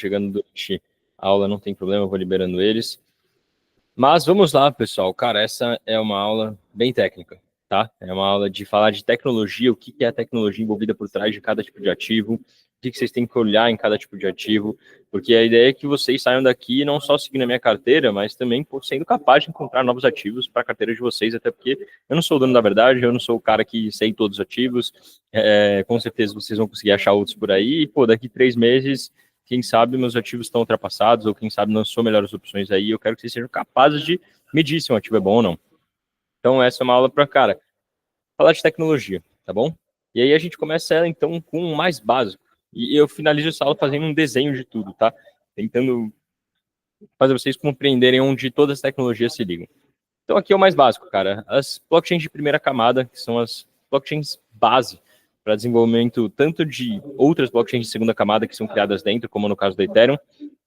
chegando durante a aula, não tem problema, eu vou liberando eles. Mas vamos lá, pessoal. Cara, essa é uma aula bem técnica, tá? É uma aula de falar de tecnologia, o que é a tecnologia envolvida por trás de cada tipo de ativo, o que vocês têm que olhar em cada tipo de ativo, porque a ideia é que vocês saiam daqui não só seguindo a minha carteira, mas também sendo capaz de encontrar novos ativos para a carteira de vocês, até porque eu não sou o dono da verdade, eu não sou o cara que sei todos os ativos, com certeza vocês vão conseguir achar outros por aí, e, pô, daqui 3 meses quem sabe meus ativos estão ultrapassados, ou quem sabe não são melhores opções aí, eu quero que vocês sejam capazes de medir se um ativo é bom ou não. Então, essa é uma aula para, cara, falar de tecnologia, tá bom? E aí a gente começa ela, então, com o mais básico. E eu finalizo essa aula fazendo um desenho de tudo, tá? Tentando fazer vocês compreenderem onde todas as tecnologias se ligam. Então, aqui é o mais básico, cara. As blockchains de primeira camada, que são as blockchains base para desenvolvimento tanto de outras blockchains de segunda camada que são criadas dentro, como no caso do Ethereum,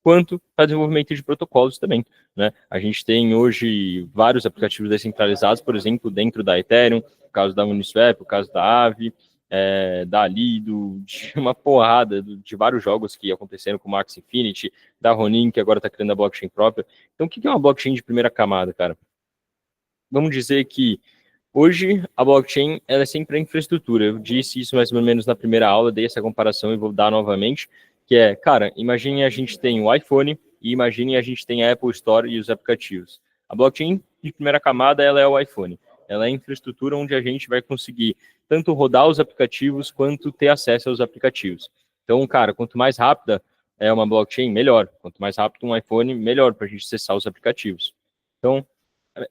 quanto para desenvolvimento de protocolos também, né? A gente tem hoje vários aplicativos descentralizados, por exemplo, dentro da Ethereum, o caso da Uniswap, o caso da Aave, da Lido, de uma porrada de vários jogos que aconteceram, como a Axie Infinity, da Ronin, que agora está criando a blockchain própria. Então, o que é uma blockchain de primeira camada, cara? Vamos dizer que hoje a blockchain ela é sempre a infraestrutura. Eu disse isso mais ou menos na primeira aula, dei essa comparação e vou dar novamente, que é, cara, imagine a gente tem o iPhone e imagine a gente tem a Apple Store e os aplicativos. A blockchain de primeira camada ela é o iPhone. Ela é a infraestrutura onde a gente vai conseguir tanto rodar os aplicativos quanto ter acesso aos aplicativos. Então, cara, quanto mais rápida é uma blockchain, melhor. Quanto mais rápido um iPhone, melhor para a gente acessar os aplicativos. Então,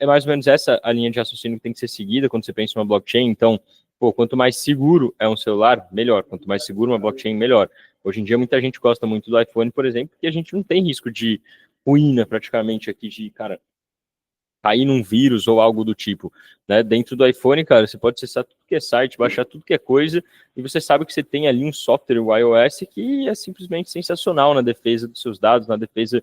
é mais ou menos essa a linha de raciocínio que tem que ser seguida quando você pensa em uma blockchain. Então, pô, quanto mais seguro é um celular, melhor. Quanto mais seguro uma blockchain, melhor. Hoje em dia, muita gente gosta muito do iPhone, por exemplo, porque a gente não tem risco de ruína praticamente aqui, de, cara, cair num vírus ou algo do tipo, né? Dentro do iPhone, cara, você pode acessar tudo que é site, baixar tudo que é coisa, e você sabe que você tem ali um software, o iOS, que é simplesmente sensacional na defesa dos seus dados, na defesa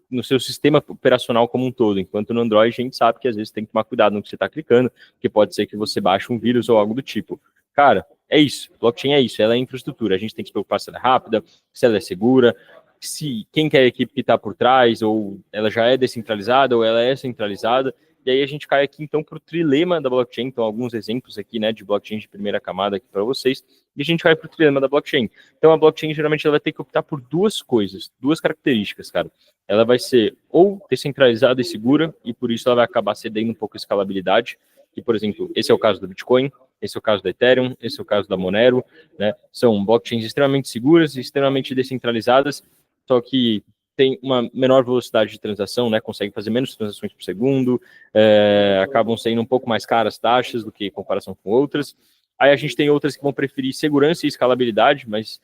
no seu sistema operacional como um todo, enquanto no Android a gente sabe que às vezes tem que tomar cuidado no que você está clicando, que pode ser que você baixe um vírus ou algo do tipo. Cara, é isso, blockchain é isso, ela é infraestrutura, a gente tem que se preocupar se ela é rápida, se ela é segura, se quem que é a equipe que está por trás, ou ela já é descentralizada, ou ela é centralizada, e aí a gente cai aqui então para o trilema da blockchain, então alguns exemplos aqui, né, de blockchain de primeira camada aqui para vocês, e a gente vai para o trilema da blockchain. Então a blockchain geralmente ela vai ter que optar por duas coisas, duas características, cara. Ela vai ser ou descentralizada e segura, e por isso ela vai acabar cedendo um pouco a escalabilidade, que, por exemplo, esse é o caso do Bitcoin, esse é o caso da Ethereum, esse é o caso da Monero, né? São blockchains extremamente seguras e extremamente descentralizadas, só que tem uma menor velocidade de transação, né? Consegue fazer menos transações por segundo, acabam sendo um pouco mais caras taxas do que em comparação com outras. Aí a gente tem outras que vão preferir segurança e escalabilidade, mas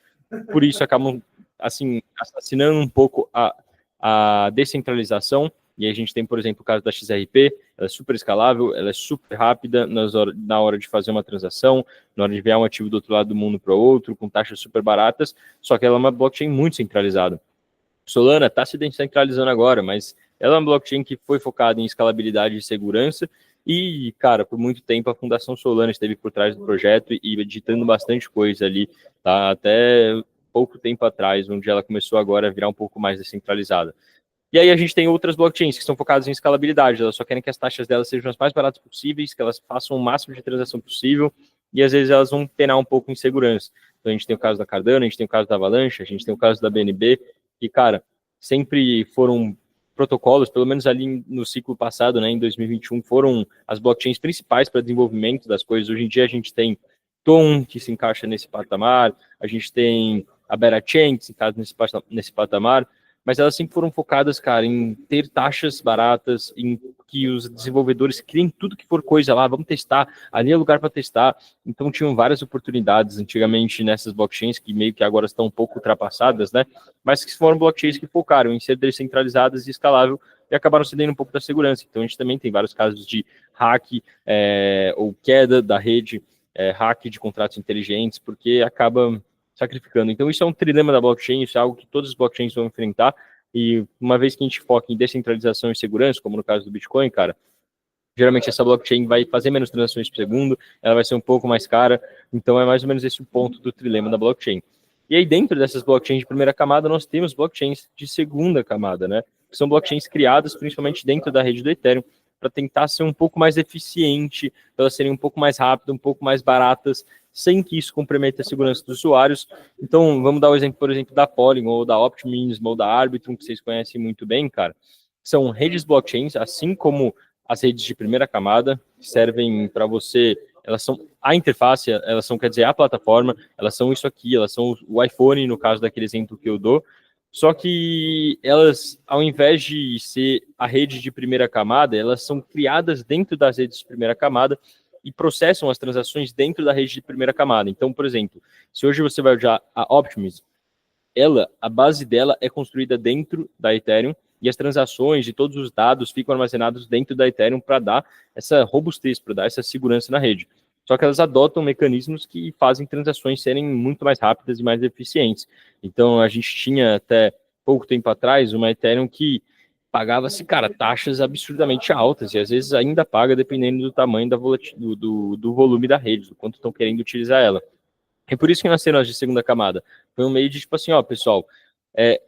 por isso acabam, assim, assassinando um pouco a descentralização. E aí a gente tem, por exemplo, o caso da XRP, ela é super escalável, ela é super rápida na hora de fazer uma transação, na hora de enviar um ativo do outro lado do mundo para o outro, com taxas super baratas, só que ela é uma blockchain muito centralizada. Solana está se descentralizando agora, mas ela é uma blockchain que foi focada em escalabilidade e segurança, e, cara, por muito tempo a Fundação Solana esteve por trás do projeto e editando bastante coisa ali, tá? Até pouco tempo atrás, onde ela começou agora a virar um pouco mais descentralizada. E aí a gente tem outras blockchains que são focadas em escalabilidade, elas só querem que as taxas delas sejam as mais baratas possíveis, que elas façam o máximo de transação possível, e às vezes elas vão penar um pouco em segurança. Então a gente tem o caso da Cardano, a gente tem o caso da Avalanche, a gente tem o caso da BNB, que, cara, sempre foram protocolos, pelo menos ali no ciclo passado, né, em 2021, foram as blockchains principais para desenvolvimento das coisas. Hoje em dia a gente tem Tom, que se encaixa nesse patamar, a gente tem a Berachain, que se encaixa nesse patamar, mas elas sempre foram focadas, cara, em ter taxas baratas, em que os desenvolvedores criem tudo que for coisa lá, vamos testar, ali é lugar para testar. Então tinham várias oportunidades antigamente nessas blockchains que meio que agora estão um pouco ultrapassadas, né? Mas que foram blockchains que focaram em ser descentralizadas e escalável e acabaram cedendo um pouco da segurança. Então a gente também tem vários casos de hack ou queda da rede, hack de contratos inteligentes, porque acaba sacrificando. Então, isso é um trilema da blockchain, isso é algo que todas as blockchains vão enfrentar, e uma vez que a gente foca em descentralização e segurança, como no caso do Bitcoin, cara, geralmente essa blockchain vai fazer menos transações por segundo, ela vai ser um pouco mais cara, então é mais ou menos esse o ponto do trilema da blockchain. E aí, dentro dessas blockchains de primeira camada, nós temos blockchains de segunda camada, né? Que são blockchains criadas principalmente dentro da rede do Ethereum, para tentar ser um pouco mais eficiente, para elas serem um pouco mais rápidas, um pouco mais baratas, sem que isso comprometa a segurança dos usuários. Então, vamos dar o exemplo, por exemplo, da Polygon, ou da Optimism, ou da Arbitrum, que vocês conhecem muito bem, cara. São redes blockchains, assim como as redes de primeira camada, que servem para você, elas são a interface, elas são, quer dizer, a plataforma, elas são isso aqui, elas são o iPhone, no caso daquele exemplo que eu dou, só que elas, ao invés de ser a rede de primeira camada, elas são criadas dentro das redes de primeira camada e processam as transações dentro da rede de primeira camada. Então, por exemplo, se hoje você vai usar a Optimism, a base dela é construída dentro da Ethereum e as transações e todos os dados ficam armazenados dentro da Ethereum para dar essa robustez, para dar essa segurança na rede. Só que elas adotam mecanismos que fazem transações serem muito mais rápidas e mais eficientes. Então, a gente tinha até pouco tempo atrás uma Ethereum que pagava-se, cara, taxas absurdamente altas, e às vezes ainda paga, dependendo do tamanho do volume da rede, do quanto estão querendo utilizar ela. É por isso que nasceram as de segunda camada. Foi um meio de, tipo assim, ó, pessoal,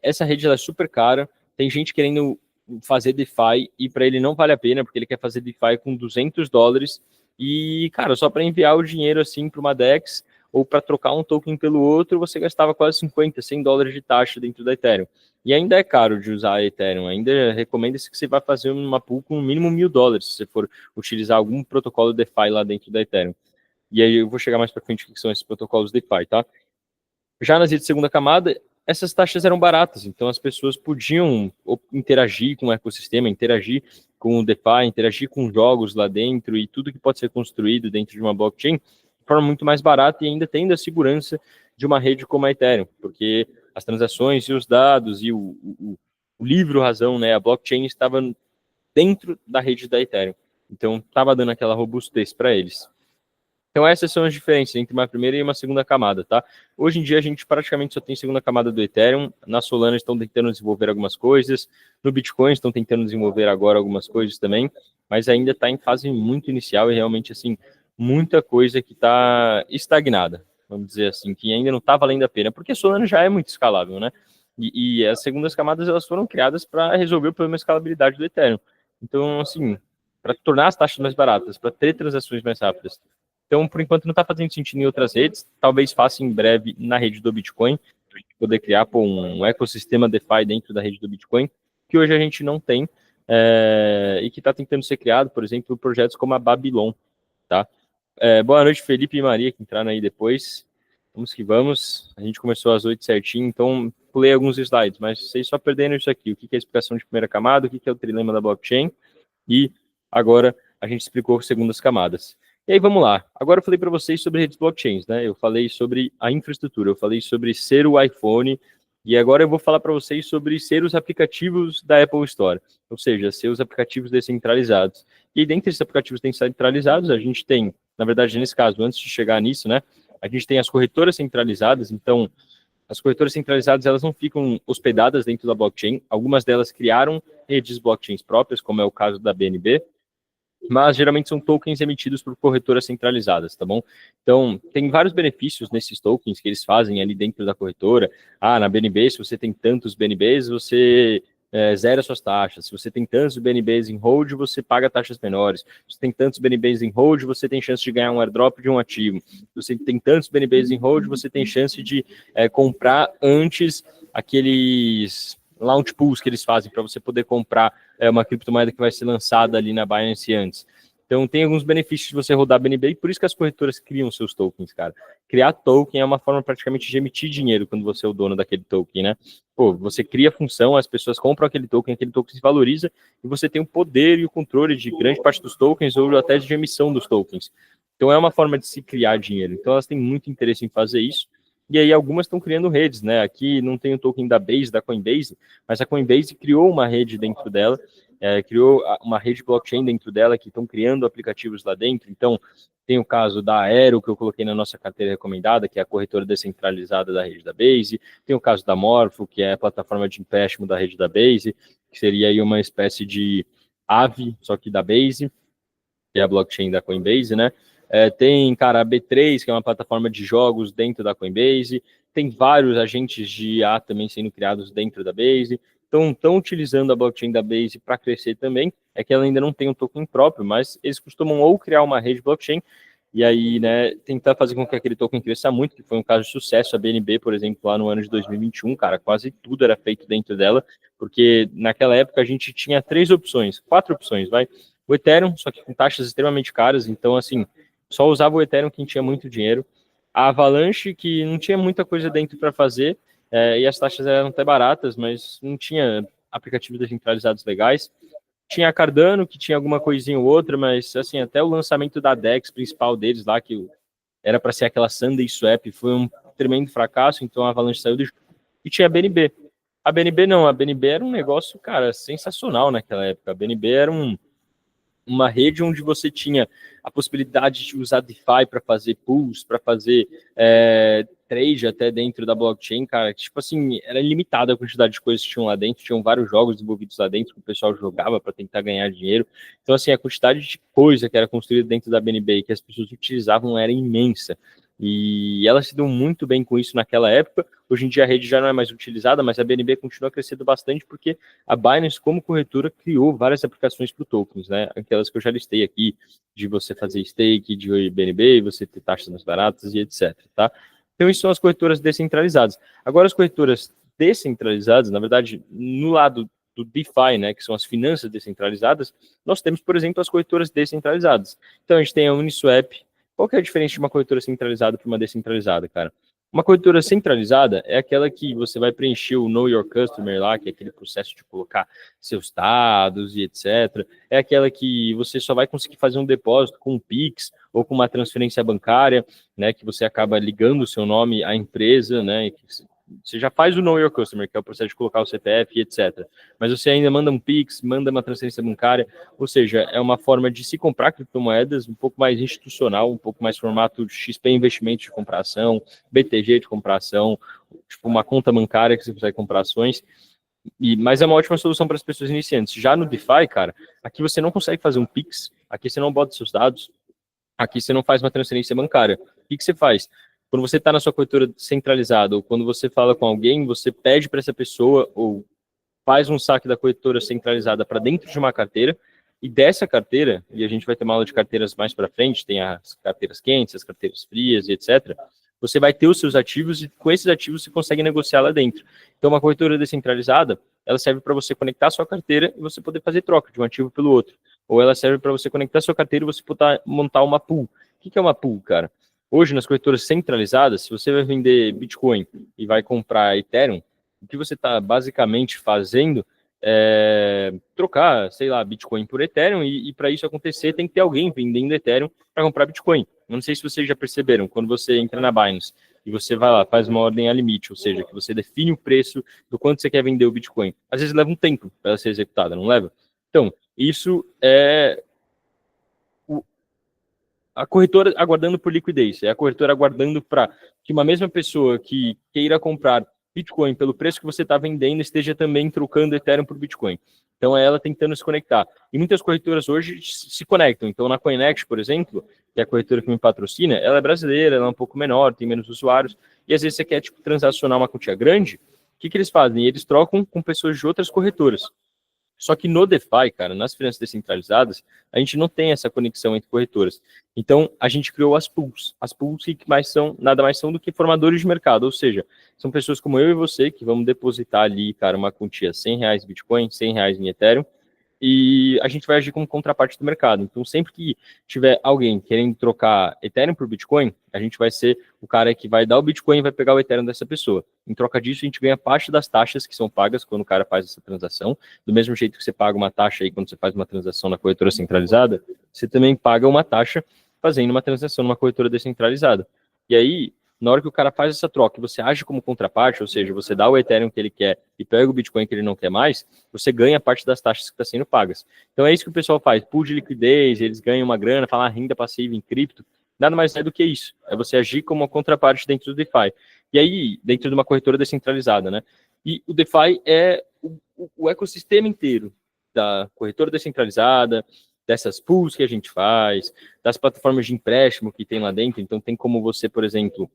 essa rede ela é super cara, tem gente querendo fazer DeFi e para ele não vale a pena, porque ele quer fazer DeFi com $200 e, cara, só para enviar o dinheiro assim para uma DEX ou para trocar um token pelo outro, você gastava quase 50, $100 de taxa dentro da Ethereum. E ainda é caro de usar a Ethereum, ainda recomenda-se que você vá fazer uma pool com no mínimo $1.000, se você for utilizar algum protocolo DeFi lá dentro da Ethereum. E aí eu vou chegar mais para frente o que são esses protocolos DeFi, tá? Já nas redes de segunda camada, essas taxas eram baratas, então as pessoas podiam interagir com o ecossistema, interagir com o DeFi, interagir com jogos lá dentro e tudo que pode ser construído dentro de uma blockchain de forma muito mais barata e ainda tendo a segurança de uma rede como a Ethereum, porque as transações e os dados e o livro razão, né, a blockchain estava dentro da rede da Ethereum, então estava dando aquela robustez para eles. Então essas são as diferenças entre uma primeira e uma segunda camada, tá? Hoje em dia a gente praticamente só tem segunda camada do Ethereum, na Solana estão tentando desenvolver algumas coisas, no Bitcoin estão tentando desenvolver agora algumas coisas também, mas ainda está em fase muito inicial e realmente, assim, muita coisa que está estagnada, vamos dizer assim, que ainda não está valendo a pena, porque a Solana já é muito escalável, né? E as segundas camadas, elas foram criadas para resolver o problema de escalabilidade do Ethereum. Então, assim, para tornar as taxas mais baratas, para ter transações mais rápidas. Então, por enquanto, não está fazendo sentido em outras redes. Talvez faça em breve na rede do Bitcoin, para a gente poder criar um ecossistema DeFi dentro da rede do Bitcoin, que hoje a gente não tem, e que está tentando ser criado, por exemplo, projetos como a Babylon. Tá? Boa noite, Felipe e Maria, que entraram aí depois. Vamos que vamos. A gente começou às 8 certinho, então pulei alguns slides, mas vocês só perderam isso aqui. O que é a explicação de primeira camada, o que é o trilema da blockchain, e agora a gente explicou segundas camadas. E aí, vamos lá. Agora eu falei para vocês sobre redes blockchains, né? Eu falei sobre a infraestrutura, eu falei sobre ser o iPhone, e agora eu vou falar para vocês sobre ser os aplicativos da Apple Store, ou seja, ser os aplicativos descentralizados. E dentre esses aplicativos descentralizados, a gente tem, na verdade, nesse caso, antes de chegar nisso, né? A gente tem as corretoras centralizadas, então as corretoras centralizadas, elas não ficam hospedadas dentro da blockchain, algumas delas criaram redes blockchains próprias, como é o caso da BNB, mas geralmente são tokens emitidos por corretoras centralizadas, tá bom? Então, tem vários benefícios nesses tokens que eles fazem ali dentro da corretora. Na BNB, se você tem tantos BNBs, você zera suas taxas. Se você tem tantos BNBs em hold, você paga taxas menores. Se você tem tantos BNBs em hold, você tem chance de ganhar um airdrop de um ativo. Se você tem tantos BNBs em hold, você tem chance de comprar antes aqueles launch pools que eles fazem para você poder comprar uma criptomoeda que vai ser lançada ali na Binance antes. Então, tem alguns benefícios de você rodar BNB, e por isso que as corretoras criam seus tokens, cara. Criar token é uma forma praticamente de emitir dinheiro quando você é o dono daquele token, né? Pô, você cria a função, as pessoas compram aquele token se valoriza, e você tem o poder e o controle de grande parte dos tokens, ou até de emissão dos tokens. Então, é uma forma de se criar dinheiro. Então, elas têm muito interesse em fazer isso. E aí algumas estão criando redes, né? Aqui não tem o token da Base, da Coinbase, mas a Coinbase criou uma rede dentro dela, criou uma rede blockchain dentro dela, que estão criando aplicativos lá dentro. Então, tem o caso da Aero, que eu coloquei na nossa carteira recomendada, que é a corretora descentralizada da rede da Base. Tem o caso da Morpho, que é a plataforma de empréstimo da rede da Base, que seria aí uma espécie de Aave, só que da Base, que é a blockchain da Coinbase, né? Tem, cara, a B3, que é uma plataforma de jogos dentro da Coinbase, tem vários agentes de IA também sendo criados dentro da Base, então estão utilizando a blockchain da Base para crescer também, é que ela ainda não tem um token próprio, mas eles costumam ou criar uma rede blockchain, e aí, né, tentar fazer com que aquele token cresça muito, que foi um caso de sucesso, a BNB, por exemplo, lá no ano de 2021, cara, quase tudo era feito dentro dela, porque naquela época a gente tinha quatro opções, vai, o Ethereum, só que com taxas extremamente caras, então, assim, só usava o Ethereum quem tinha muito dinheiro, a Avalanche, que não tinha muita coisa dentro para fazer, e as taxas eram até baratas, mas não tinha aplicativos descentralizados legais, tinha a Cardano, que tinha alguma coisinha ou outra, mas assim, até o lançamento da DEX principal deles lá, que era para ser aquela Sunday Swap, foi um tremendo fracasso, então a Avalanche saiu do jogo. E tinha a BNB. A BNB não, a BNB era um negócio, cara, sensacional naquela época. A BNB era uma rede onde você tinha a possibilidade de usar DeFi para fazer pools, para fazer trade até dentro da blockchain, cara, que, tipo assim, era limitada a quantidade de coisas que tinham lá dentro, tinham vários jogos desenvolvidos lá dentro que o pessoal jogava para tentar ganhar dinheiro. Então, assim, a quantidade de coisa que era construída dentro da BNB e que as pessoas utilizavam era imensa. E ela se deu muito bem com isso naquela época. Hoje em dia a rede já não é mais utilizada, mas a BNB continua crescendo bastante porque a Binance, como corretora, criou várias aplicações para tokens, né? Aquelas que eu já listei aqui, de você fazer stake, de BNB, você ter taxas mais baratas e etc, tá? Então, isso são as corretoras descentralizadas. Agora, as corretoras descentralizadas, na verdade, no lado do DeFi, né, que são as finanças descentralizadas, nós temos, por exemplo, as corretoras descentralizadas. Então, a gente tem a Uniswap. Qual que é a diferença de uma corretora centralizada para uma descentralizada, cara? Uma corretora centralizada é aquela que você vai preencher o Know Your Customer lá, que é aquele processo de colocar seus dados e etc. É aquela que você só vai conseguir fazer um depósito com um Pix ou com uma transferência bancária, né, que você acaba ligando o seu nome à empresa, né, você já faz o Know Your Customer, que é o processo de colocar o CPF e etc. Mas você ainda manda um Pix, manda uma transferência bancária, ou seja, é uma forma de se comprar criptomoedas um pouco mais institucional, um pouco mais formato XP Investimentos de compração, BTG de compração, tipo uma conta bancária que você consegue comprar ações. Mas é uma ótima solução para as pessoas iniciantes. Já no DeFi, cara, aqui você não consegue fazer um Pix, aqui você não bota seus dados, aqui você não faz uma transferência bancária. O que você faz? Quando você está na sua corretora centralizada, ou quando você fala com alguém, você pede para essa pessoa, ou faz um saque da corretora centralizada para dentro de uma carteira, e dessa carteira, e a gente vai ter uma aula de carteiras mais para frente, tem as carteiras quentes, as carteiras frias e etc., você vai ter os seus ativos e com esses ativos você consegue negociar lá dentro. Então, uma corretora descentralizada, ela serve para você conectar a sua carteira e você poder fazer troca de um ativo pelo outro. Ou ela serve para você conectar a sua carteira e você poder montar uma pool. O que é uma pool, cara? Hoje, nas corretoras centralizadas, se você vai vender Bitcoin e vai comprar Ethereum, o que você está basicamente fazendo é trocar, sei lá, Bitcoin por Ethereum, e para isso acontecer tem que ter alguém vendendo Ethereum para comprar Bitcoin. Não sei se vocês já perceberam, quando você entra na Binance e você vai lá, faz uma ordem a limite, ou seja, que você define o preço do quanto você quer vender o Bitcoin. Às vezes leva um tempo para ela ser executada, não leva? Então, isso é a corretora aguardando por liquidez, é a corretora aguardando para que uma mesma pessoa que queira comprar Bitcoin pelo preço que você está vendendo esteja também trocando Ethereum por Bitcoin. Então é ela tentando se conectar. E muitas corretoras hoje se conectam. Então na Coinex, por exemplo, que é a corretora que me patrocina, ela é brasileira, ela é um pouco menor, tem menos usuários, e às vezes você quer tipo, transacionar uma quantia grande, o que eles fazem? Eles trocam com pessoas de outras corretoras. Só que no DeFi, cara, nas finanças descentralizadas, a gente não tem essa conexão entre corretoras. Então, a gente criou as pools. As pools que mais são, nada mais são do que formadores de mercado, ou seja, são pessoas como eu e você que vamos depositar ali, cara, uma quantia R$ 100 em Bitcoin, R$ 100 em Ethereum, e a gente vai agir como contraparte do mercado. Então, sempre que tiver alguém querendo trocar Ethereum por Bitcoin, a gente vai ser o cara que vai dar o Bitcoin e vai pegar o Ethereum dessa pessoa. Em troca disso, a gente ganha parte das taxas que são pagas quando o cara faz essa transação. Do mesmo jeito que você paga uma taxa aí quando você faz uma transação na corretora centralizada, você também paga uma taxa fazendo uma transação numa corretora descentralizada. E aí, na hora que o cara faz essa troca, você age como contraparte, ou seja, você dá o Ethereum que ele quer e pega o Bitcoin que ele não quer mais, você ganha parte das taxas que estão sendo pagas. Então é isso que o pessoal faz, pool de liquidez, eles ganham uma grana, falam renda passiva em cripto, nada mais é do que isso, é você agir como uma contraparte dentro do DeFi. E aí, dentro de uma corretora descentralizada, né? E o DeFi é o ecossistema inteiro da corretora descentralizada, dessas pools que a gente faz, das plataformas de empréstimo que tem lá dentro. Então, tem como você, por exemplo,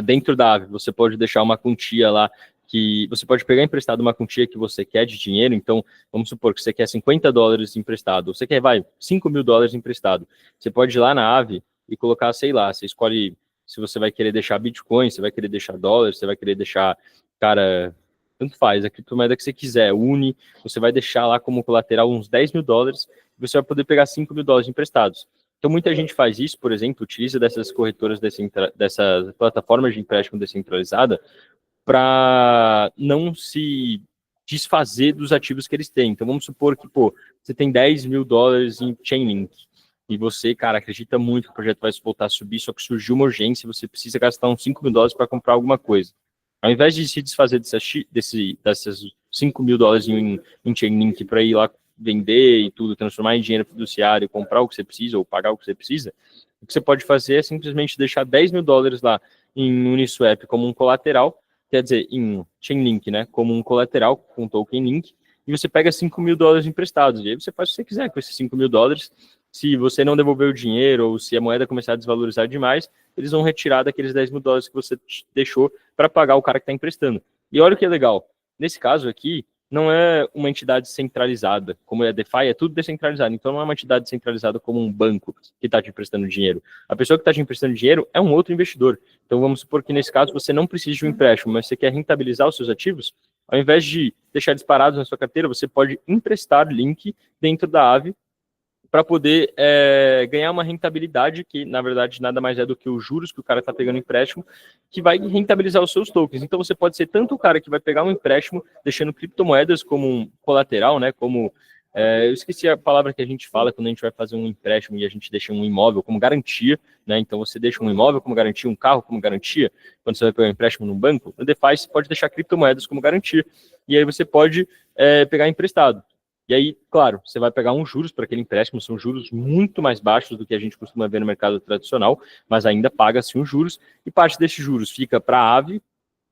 dentro da Aave, você pode deixar uma quantia lá, que você pode pegar emprestado uma quantia que você quer de dinheiro. Então, vamos supor que você quer $50 emprestado, ou você quer, $5.000 emprestado. Você pode ir lá na Aave e colocar, sei lá, você escolhe se você vai querer deixar Bitcoin, você vai querer deixar dólar, você vai querer deixar, cara, tanto faz, a criptomoeda que você quiser, Uni, você vai deixar lá como colateral uns $10.000, e você vai poder pegar $5.000 emprestados. Então, muita gente faz isso, por exemplo, utiliza dessas corretoras, dessas plataformas de empréstimo descentralizada, para não se desfazer dos ativos que eles têm. Então, vamos supor que, você tem $10.000 em Chainlink, e você, cara, acredita muito que o projeto vai voltar a subir, só que surgiu uma urgência, você precisa gastar uns $5.000 para comprar alguma coisa. Ao invés de se desfazer desses $5.000 em Chainlink para ir lá vender e tudo, transformar em dinheiro fiduciário, comprar o que você precisa ou pagar o que você precisa, o que você pode fazer é simplesmente deixar $10.000 lá em Uniswap como um colateral, quer dizer, em Chainlink, né, como um colateral com token link, e você pega $5.000 emprestados, e aí você faz o que você quiser com esses $5.000. Se você não devolver o dinheiro ou se a moeda começar a desvalorizar demais, eles vão retirar daqueles $10.000 que você deixou para pagar o cara que está emprestando. E olha o que é legal, nesse caso aqui, não é uma entidade centralizada, como é a DeFi, é tudo descentralizado, então não é uma entidade centralizada como um banco que está te emprestando dinheiro. A pessoa que está te emprestando dinheiro é um outro investidor. Então vamos supor que nesse caso você não precisa de um empréstimo, mas você quer rentabilizar os seus ativos, ao invés de deixar eles parados na sua carteira, você pode emprestar link dentro da Aave para poder ganhar uma rentabilidade que, na verdade, nada mais é do que os juros que o cara está pegando empréstimo, que vai rentabilizar os seus tokens. Então, você pode ser tanto o cara que vai pegar um empréstimo, deixando criptomoedas como um colateral, né? Como, eu esqueci a palavra que a gente fala quando a gente vai fazer um empréstimo e a gente deixa um imóvel como garantia, né? Então, você deixa um imóvel como garantia, um carro como garantia, quando você vai pegar um empréstimo num banco. No DeFi, você pode deixar criptomoedas como garantia. E aí você pode pegar emprestado. E aí, claro, você vai pegar uns juros para aquele empréstimo, são juros muito mais baixos do que a gente costuma ver no mercado tradicional, mas ainda paga-se os juros, e parte desses juros fica para a Aave,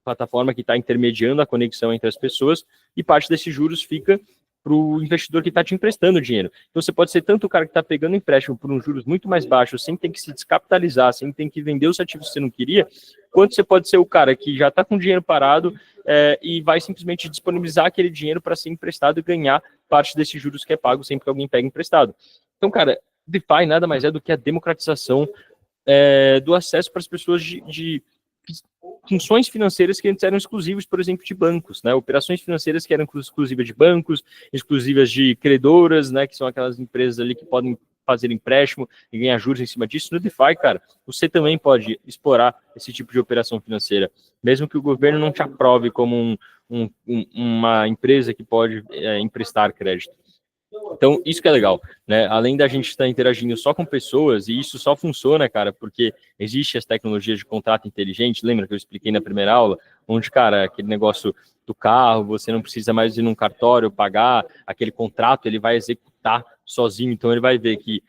plataforma que está intermediando a conexão entre as pessoas, e parte desses juros fica para o investidor que está te emprestando dinheiro. Então, você pode ser tanto o cara que está pegando empréstimo por uns juros muito mais baixos, sem ter que se descapitalizar, sem ter que vender os ativos que você não queria, quanto você pode ser o cara que já está com dinheiro parado e vai simplesmente disponibilizar aquele dinheiro para ser emprestado e ganhar parte desses juros que é pago sempre que alguém pega emprestado. Então, cara, DeFi nada mais é do que a democratização do acesso para as pessoas de funções financeiras que antes eram exclusivas, por exemplo, de bancos, né? Operações financeiras que eram exclusivas de bancos, exclusivas de credoras, né? Que são aquelas empresas ali que podem fazer empréstimo e ganhar juros em cima disso. No DeFi, cara, você também pode explorar esse tipo de operação financeira, mesmo que o governo não te aprove como uma empresa que pode emprestar crédito. Então, isso que é legal, né? Além da gente estar interagindo só com pessoas, e isso só funciona, cara, porque existe as tecnologias de contrato inteligente, lembra que eu expliquei na primeira aula, onde, cara, aquele negócio do carro, você não precisa mais ir num cartório pagar, aquele contrato, ele vai executar sozinho, então ele vai ver que,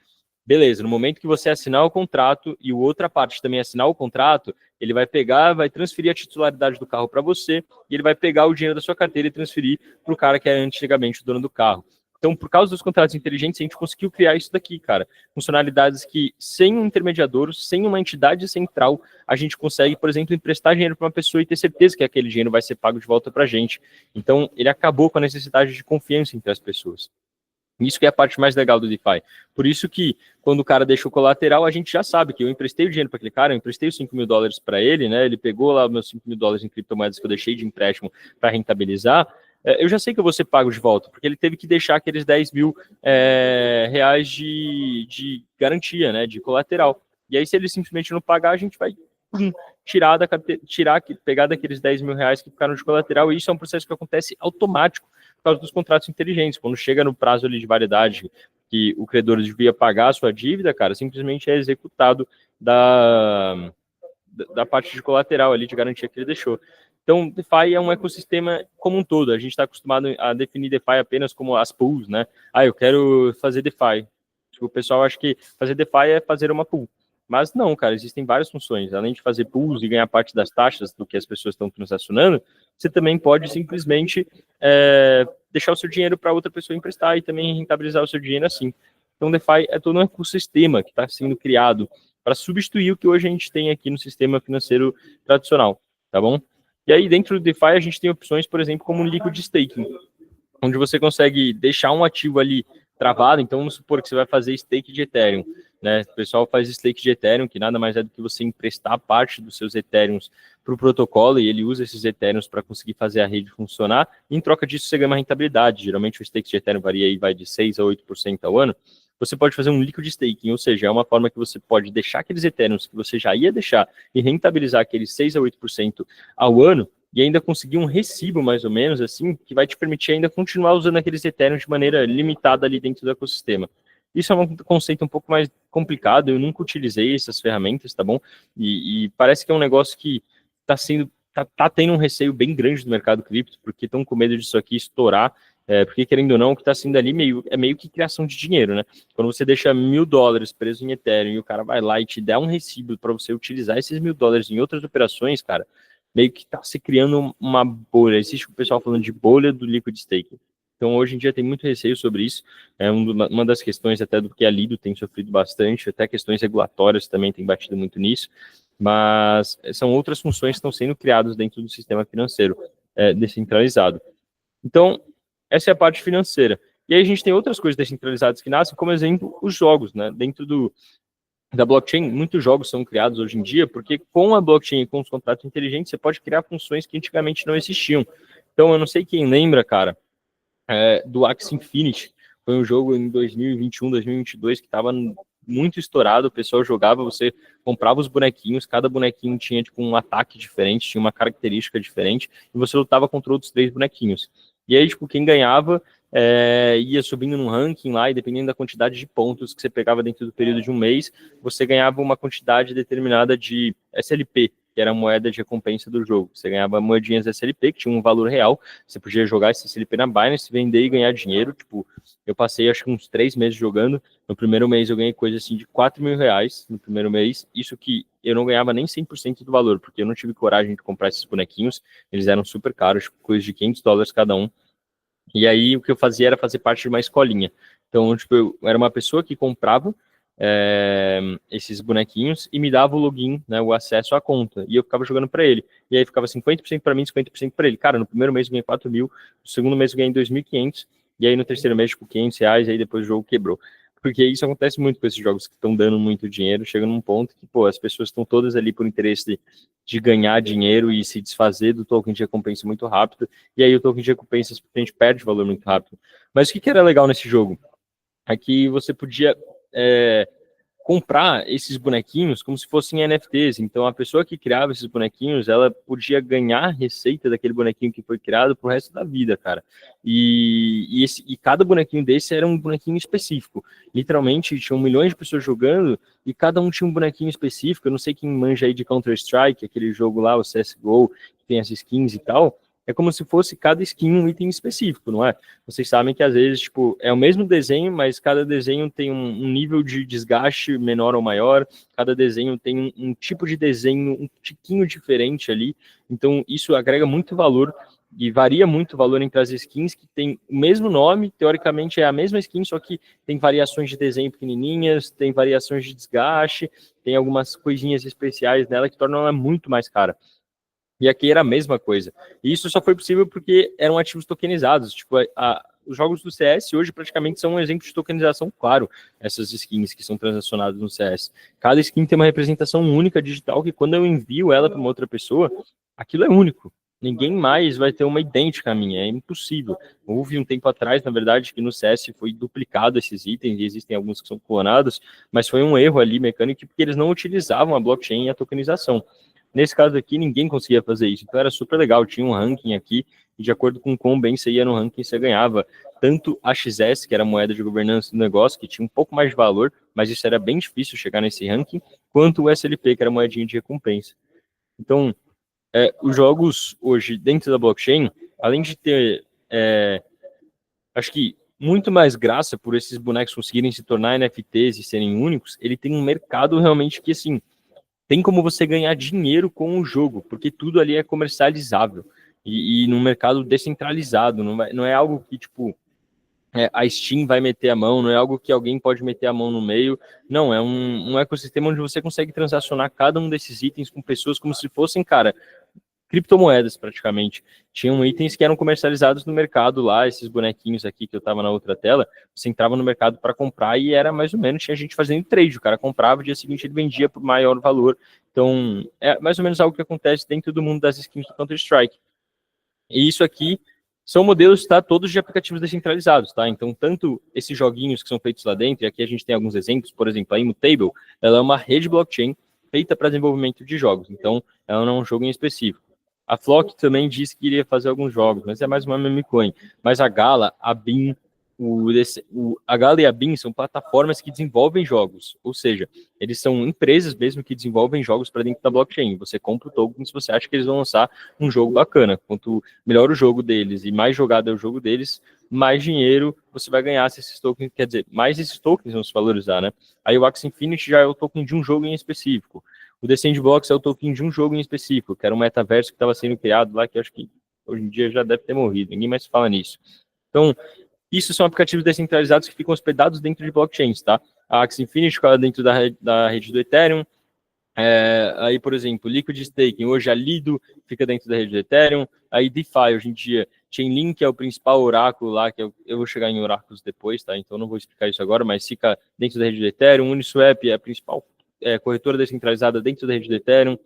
beleza, no momento que você assinar o contrato e a outra parte também assinar o contrato, ele vai pegar, vai transferir a titularidade do carro para você, e ele vai pegar o dinheiro da sua carteira e transferir para o cara que era antigamente o dono do carro. Então, por causa dos contratos inteligentes, a gente conseguiu criar isso daqui, cara. Funcionalidades que, sem um intermediador, sem uma entidade central, a gente consegue, por exemplo, emprestar dinheiro para uma pessoa e ter certeza que aquele dinheiro vai ser pago de volta para a gente. Então, ele acabou com a necessidade de confiança entre as pessoas. Isso que é a parte mais legal do DeFi. Por isso que, quando o cara deixa o colateral, a gente já sabe que eu emprestei o dinheiro para aquele cara, eu emprestei os $5.000 para ele, né? Ele pegou lá meus $5.000 em criptomoedas que eu deixei de empréstimo para rentabilizar. Eu já sei que eu vou ser pago de volta, porque ele teve que deixar aqueles 10 mil reais de garantia, né? De colateral. E aí, se ele simplesmente não pagar, a gente vai pegar daqueles 10 mil reais que ficaram de colateral, e isso é um processo que acontece automático por causa dos contratos inteligentes. Quando chega no prazo ali de validade que o credor devia pagar a sua dívida, cara, simplesmente é executado da parte de colateral ali, de garantia que ele deixou. Então, DeFi é um ecossistema como um todo. A gente está acostumado a definir DeFi apenas como as pools, né? Eu quero fazer DeFi. O pessoal acha que fazer DeFi é fazer uma pool. Mas não, cara, existem várias funções. Além de fazer pools e ganhar parte das taxas do que as pessoas estão transacionando, você também pode simplesmente deixar o seu dinheiro para outra pessoa emprestar e também rentabilizar o seu dinheiro assim. Então, DeFi é todo um ecossistema que está sendo criado para substituir o que hoje a gente tem aqui no sistema financeiro tradicional, tá bom? E aí, dentro do DeFi, a gente tem opções, por exemplo, como o Liquid Staking, onde você consegue deixar um ativo ali travado. Então, vamos supor que você vai fazer stake de Ethereum, né? O pessoal faz stake de Ethereum, que nada mais é do que você emprestar parte dos seus Ethereums para o protocolo, e ele usa esses Ethereums para conseguir fazer a rede funcionar. E em troca disso, você ganha uma rentabilidade. Geralmente, o stake de Ethereum varia aí, vai de 6% a 8% ao ano. Você pode fazer um liquid staking, ou seja, é uma forma que você pode deixar aqueles Ethereums que você já ia deixar e rentabilizar aqueles 6% a 8% ao ano, e ainda conseguir um recibo, mais ou menos, assim, que vai te permitir ainda continuar usando aqueles Ethereum de maneira limitada ali dentro do ecossistema. Isso é um conceito um pouco mais complicado, eu nunca utilizei essas ferramentas, tá bom? E parece que é um negócio que tá tendo um receio bem grande do mercado cripto, porque estão com medo disso aqui estourar, porque querendo ou não, o que está sendo ali é meio que criação de dinheiro, né? Quando você deixa $1.000 preso em Ethereum e o cara vai lá e te dá um recibo para você utilizar esses $1.000 em outras operações, cara, meio que está se criando uma bolha. Existe o pessoal falando de bolha do liquid staking. Então, hoje em dia tem muito receio sobre isso. É uma das questões até do que a Lido tem sofrido bastante, até questões regulatórias também tem batido muito nisso, mas são outras funções que estão sendo criadas dentro do sistema financeiro descentralizado. Então, essa é a parte financeira. E aí a gente tem outras coisas descentralizadas que nascem, como exemplo, os jogos, né? Dentro da blockchain, muitos jogos são criados hoje em dia, porque com a blockchain e com os contratos inteligentes, você pode criar funções que antigamente não existiam. Então, eu não sei quem lembra, cara, do Axie Infinity. Foi um jogo em 2021, 2022, que estava muito estourado, o pessoal jogava, você comprava os bonequinhos, cada bonequinho tinha tipo um ataque diferente, tinha uma característica diferente, e você lutava contra outros 3 bonequinhos. E aí, tipo, quem ganhava ia subindo no ranking lá, e dependendo da quantidade de pontos que você pegava dentro do período de um mês, você ganhava uma quantidade determinada de SLP, que era a moeda de recompensa do jogo. Você ganhava moedinhas SLP, que tinha um valor real, você podia jogar esse SLP na Binance, vender e ganhar dinheiro. Tipo, eu passei acho que uns 3 meses jogando. No primeiro mês eu ganhei coisa assim de R$ 4.000 no primeiro mês, isso que eu não ganhava nem 100% do valor, porque eu não tive coragem de comprar esses bonequinhos, eles eram super caros, tipo, coisa de $500 cada um. E aí o que eu fazia era fazer parte de uma escolinha. Então, tipo, eu era uma pessoa que comprava esses bonequinhos e me dava o login, né, o acesso à conta. E eu ficava jogando para ele. E aí ficava 50% para mim, 50% para ele. Cara, no primeiro mês eu ganhei 4.000, no segundo mês eu ganhei 2.500, e aí no terceiro mês, tipo, R$ 500, e aí depois o jogo quebrou. Porque isso acontece muito com esses jogos que estão dando muito dinheiro, chega num ponto que, pô, as pessoas estão todas ali por interesse de ganhar dinheiro e se desfazer do token de recompensa muito rápido, e aí o token de recompensa a gente perde valor muito rápido. Mas o que era legal nesse jogo? É que você podia comprar esses bonequinhos como se fossem NFTs. Então, a pessoa que criava esses bonequinhos, ela podia ganhar receita daquele bonequinho que foi criado pro resto da vida, cara. E cada bonequinho desse era um bonequinho específico. Literalmente, tinham milhões de pessoas jogando e cada um tinha um bonequinho específico. Eu não sei quem manja aí de Counter-Strike, aquele jogo lá, o CSGO, que tem as skins e tal. É como se fosse cada skin um item específico, não é? Vocês sabem que às vezes, tipo, é o mesmo desenho, mas cada desenho tem um nível de desgaste menor ou maior, cada desenho tem um tipo de desenho um tiquinho diferente ali, então isso agrega muito valor e varia muito o valor entre as skins que tem o mesmo nome, teoricamente é a mesma skin, só que tem variações de desenho pequenininhas, tem variações de desgaste, tem algumas coisinhas especiais nela que tornam ela muito mais cara. E aqui era a mesma coisa. E isso só foi possível porque eram ativos tokenizados. Tipo, os jogos do CS hoje praticamente são um exemplo de tokenização, claro, essas skins que são transacionadas no CS. Cada skin tem uma representação única digital que quando eu envio ela para uma outra pessoa, aquilo é único. Ninguém mais vai ter uma idêntica à minha, é impossível. Houve um tempo atrás, na verdade, que no CS foi duplicado esses itens, e existem alguns que são clonados, mas foi um erro ali mecânico porque eles não utilizavam a blockchain e a tokenização. Nesse caso aqui, ninguém conseguia fazer isso, então era super legal, tinha um ranking aqui, e de acordo com quão bem você ia no ranking, você ganhava tanto a XS, que era a moeda de governança do negócio, que tinha um pouco mais de valor, mas isso era bem difícil chegar nesse ranking, quanto o SLP, que era a moedinha de recompensa. Então, os jogos hoje dentro da blockchain, além de ter, acho que muito mais graça por esses bonecos conseguirem se tornar NFTs e serem únicos, ele tem um mercado realmente que, assim, tem como você ganhar dinheiro com o jogo, porque tudo ali é comercializável e num mercado descentralizado, não é algo que, tipo, a Steam vai meter a mão, não é algo que alguém pode meter a mão no meio, não, é um ecossistema onde você consegue transacionar cada um desses itens com pessoas como se fossem, cara, criptomoedas praticamente. Tinham itens que eram comercializados no mercado lá, esses bonequinhos aqui que eu tava na outra tela, você entrava no mercado para comprar e era mais ou menos, tinha gente fazendo trade, o cara comprava, o dia seguinte ele vendia por maior valor. Então, é mais ou menos algo que acontece dentro do mundo das skins do Counter-Strike. E isso aqui são modelos, tá, todos de aplicativos descentralizados, tá? Então, tanto esses joguinhos que são feitos lá dentro, e aqui a gente tem alguns exemplos, por exemplo, a Immutable, ela é uma rede blockchain feita para desenvolvimento de jogos, então ela não é um jogo em específico. A Flock também disse que iria fazer alguns jogos, mas é mais uma meme coin. Mas a Gala, a BIM, a Gala e a BIM são plataformas que desenvolvem jogos, ou seja, eles são empresas mesmo que desenvolvem jogos para dentro da blockchain. Você compra o token se você acha que eles vão lançar um jogo bacana. Quanto melhor o jogo deles e mais jogado é o jogo deles, mais dinheiro você vai ganhar se esses tokens, quer dizer, mais esses tokens vão se valorizar, né? Aí o Axie Infinity já é o token de um jogo em específico. O The Sandbox é o token de um jogo em específico, que era um metaverso que estava sendo criado lá, que eu acho que hoje em dia já deve ter morrido, ninguém mais fala nisso. Então, isso são aplicativos descentralizados que ficam hospedados dentro de blockchains, tá? A Axie Infinity fica dentro da rede do Ethereum. Aí, por exemplo, Liquid Staking, hoje a Lido fica dentro da rede do Ethereum. Aí DeFi, hoje em dia, Chainlink é o principal oráculo lá, que eu vou chegar em oráculos depois, tá? Então não vou explicar isso agora, mas fica dentro da rede do Ethereum. Uniswap é a principal corretora descentralizada dentro da rede do Ethereum.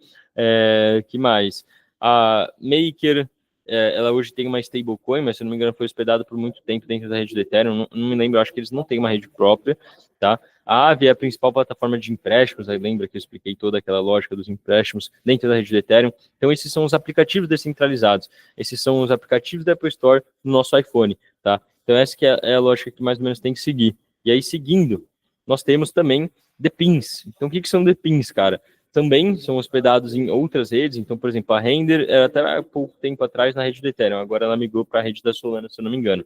Que mais? A Maker, ela hoje tem uma stablecoin, mas se não me engano foi hospedada por muito tempo dentro da rede do Ethereum, não me lembro, acho que eles não têm uma rede própria, tá? A Aave é a principal plataforma de empréstimos, aí lembra que eu expliquei toda aquela lógica dos empréstimos dentro da rede do Ethereum. Então esses são os aplicativos descentralizados, esses são os aplicativos da Apple Store no nosso iPhone, tá? Então essa que é a lógica que mais ou menos tem que seguir. E aí seguindo, nós temos também DePins. Então o que são DePins, cara? Também são hospedados em outras redes. Então, por exemplo, a Render era até há pouco tempo atrás na rede do Ethereum, agora ela migrou para a rede da Solana, se eu não me engano.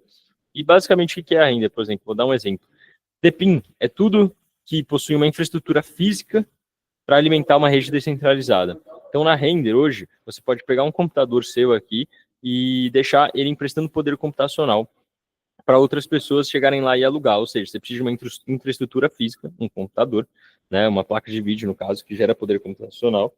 E basicamente o que é a Render, por exemplo? Vou dar um exemplo. DePin é tudo que possui uma infraestrutura física para alimentar uma rede descentralizada. Então, na Render, hoje, você pode pegar um computador seu aqui e deixar ele emprestando poder computacional para outras pessoas chegarem lá e alugar. Ou seja, você precisa de uma infraestrutura física, um computador, né, uma placa de vídeo, no caso, que gera poder computacional.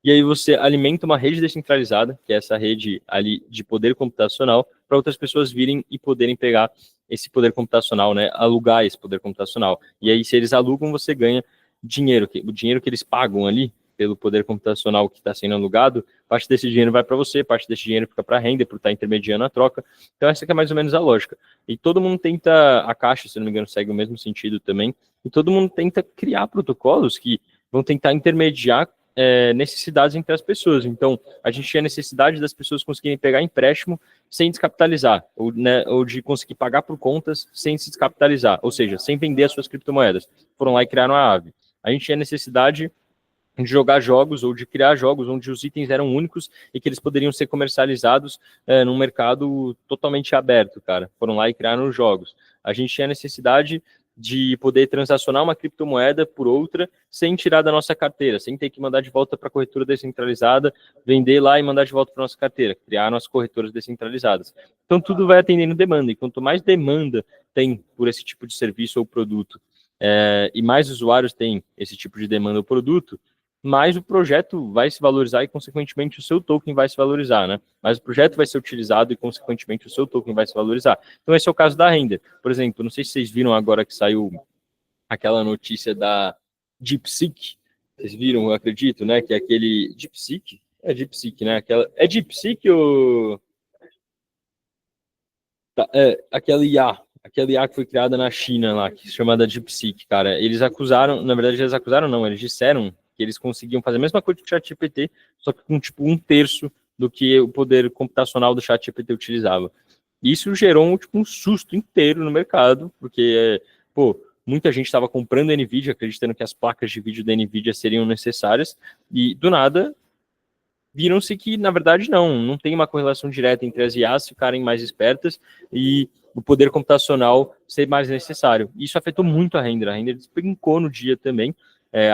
E aí você alimenta uma rede descentralizada, que é essa rede ali de poder computacional, para outras pessoas virem e poderem pegar esse poder computacional, né, alugar esse poder computacional. E aí, se eles alugam, você ganha dinheiro, o dinheiro que eles pagam ali pelo poder computacional que está sendo alugado, parte desse dinheiro vai para você, parte desse dinheiro fica para a Render, por estar intermediando a troca. Então essa que é mais ou menos a lógica. E todo mundo tenta, a Caixa, se não me engano, segue o mesmo sentido também, e todo mundo tenta criar protocolos que vão tentar intermediar necessidades entre as pessoas. Então, a gente tinha necessidade das pessoas conseguirem pegar empréstimo sem descapitalizar, ou de conseguir pagar por contas sem se descapitalizar, ou seja, sem vender as suas criptomoedas. Foram lá e criaram a Aave. A gente tinha necessidade de jogar jogos ou de criar jogos onde os itens eram únicos e que eles poderiam ser comercializados num mercado totalmente aberto, cara. Foram lá e criaram os jogos. A gente tinha necessidade de poder transacionar uma criptomoeda por outra sem tirar da nossa carteira, sem ter que mandar de volta para a corretora descentralizada, vender lá e mandar de volta para nossa carteira, criar nossas corretoras descentralizadas. Então tudo vai atendendo demanda, e quanto mais demanda tem por esse tipo de serviço ou produto, e mais usuários têm esse tipo de demanda ou produto, mais o projeto vai se valorizar e, consequentemente, o seu token vai se valorizar, né? Mas o projeto vai ser utilizado e, consequentemente, o seu token vai se valorizar. Então, esse é o caso da Render. Por exemplo, não sei se vocês viram agora que saiu aquela notícia da DeepSeek. Vocês viram, eu acredito, né? Que é aquele... DeepSeek? É DeepSeek, né? É DeepSeek ou... Tá, aquela IA que foi criada na China lá, que é chamada DeepSeek, cara. Eles acusaram, na verdade, eles acusaram não, eles disseram que eles conseguiam fazer a mesma coisa que o ChatGPT, só que com tipo um terço do que o poder computacional do ChatGPT utilizava. Isso gerou um susto inteiro no mercado, porque, pô, muita gente estava comprando NVIDIA, acreditando que as placas de vídeo da NVIDIA seriam necessárias, e do nada viram-se que, na verdade, não tem uma correlação direta entre as IAs ficarem mais espertas e o poder computacional ser mais necessário. Isso afetou muito a Render despencou no dia também,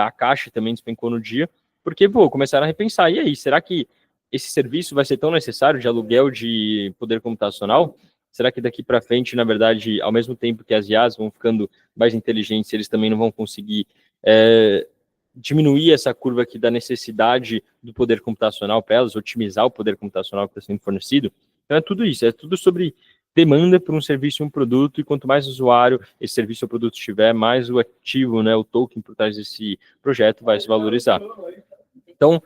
a Caixa também despencou no dia, porque, pô, começaram a repensar, e aí, será que esse serviço vai ser tão necessário de aluguel de poder computacional? Será que daqui para frente, na verdade, ao mesmo tempo que as IAs vão ficando mais inteligentes, eles também não vão conseguir diminuir essa curva aqui da necessidade do poder computacional para elas, otimizar o poder computacional que está sendo fornecido? Então é tudo isso, é tudo sobre demanda por um serviço e um produto, e quanto mais usuário esse serviço ou produto tiver, mais o ativo, né, o token por trás desse projeto vai se valorizar. Então,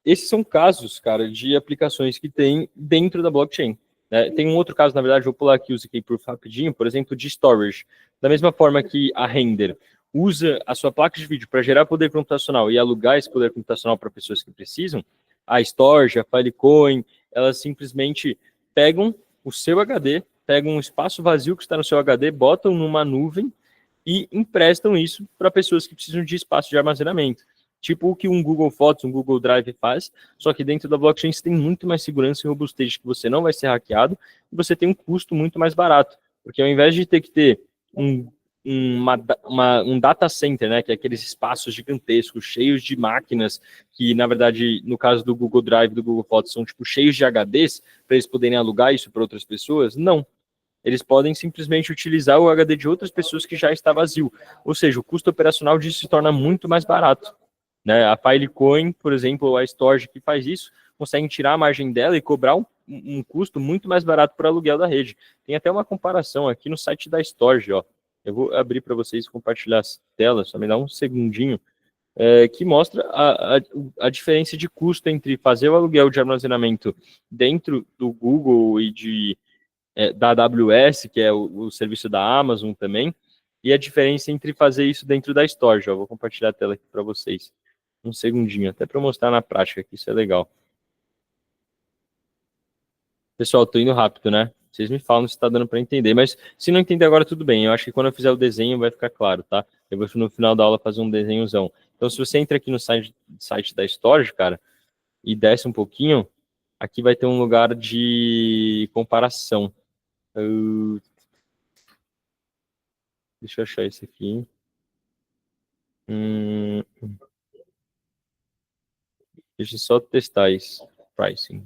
esses são casos, cara, de aplicações que tem dentro da blockchain. Né? Tem um outro caso, na verdade, vou pular aqui o ZK Proof rapidinho, por exemplo, de storage. Da mesma forma que a Render usa a sua placa de vídeo para gerar poder computacional e alugar esse poder computacional para pessoas que precisam, a Storage, a Filecoin, elas simplesmente pegam o seu HD, pegam um espaço vazio que está no seu HD, botam numa nuvem e emprestam isso para pessoas que precisam de espaço de armazenamento. Tipo o que um Google Fotos, um Google Drive faz, só que dentro da blockchain você tem muito mais segurança e robustez, que você não vai ser hackeado, e você tem um custo muito mais barato. Porque ao invés de ter que ter um data center, né, que é aqueles espaços gigantescos, cheios de máquinas, que na verdade, no caso do Google Drive, do Google Fotos, são tipo cheios de HDs, para eles poderem alugar isso para outras pessoas, não. Eles podem simplesmente utilizar o HD de outras pessoas que já está vazio. Ou seja, o custo operacional disso se torna muito mais barato. Né? A Filecoin, por exemplo, ou a Storage que faz isso, conseguem tirar a margem dela e cobrar um custo muito mais barato para aluguel da rede. Tem até uma comparação aqui no site da Storage, ó. Eu vou abrir para vocês compartilhar as telas, só me dá um segundinho, que mostra a diferença de custo entre fazer o aluguel de armazenamento dentro do Google e da AWS, que é o serviço da Amazon também, e a diferença entre fazer isso dentro da Storage. Ó. Vou compartilhar a tela aqui para vocês. Um segundinho, até para mostrar na prática, que isso é legal. Pessoal, tô indo rápido, né? Vocês me falam se está dando para entender, mas se não entender agora, tudo bem. Eu acho que quando eu fizer o desenho vai ficar claro, tá? Eu vou no final da aula fazer um desenhozão. Então, se você entra aqui no site da Storage, cara, e desce um pouquinho, aqui vai ter um lugar de comparação. Deixa eu achar esse aqui. Deixa eu só testar isso. Pricing.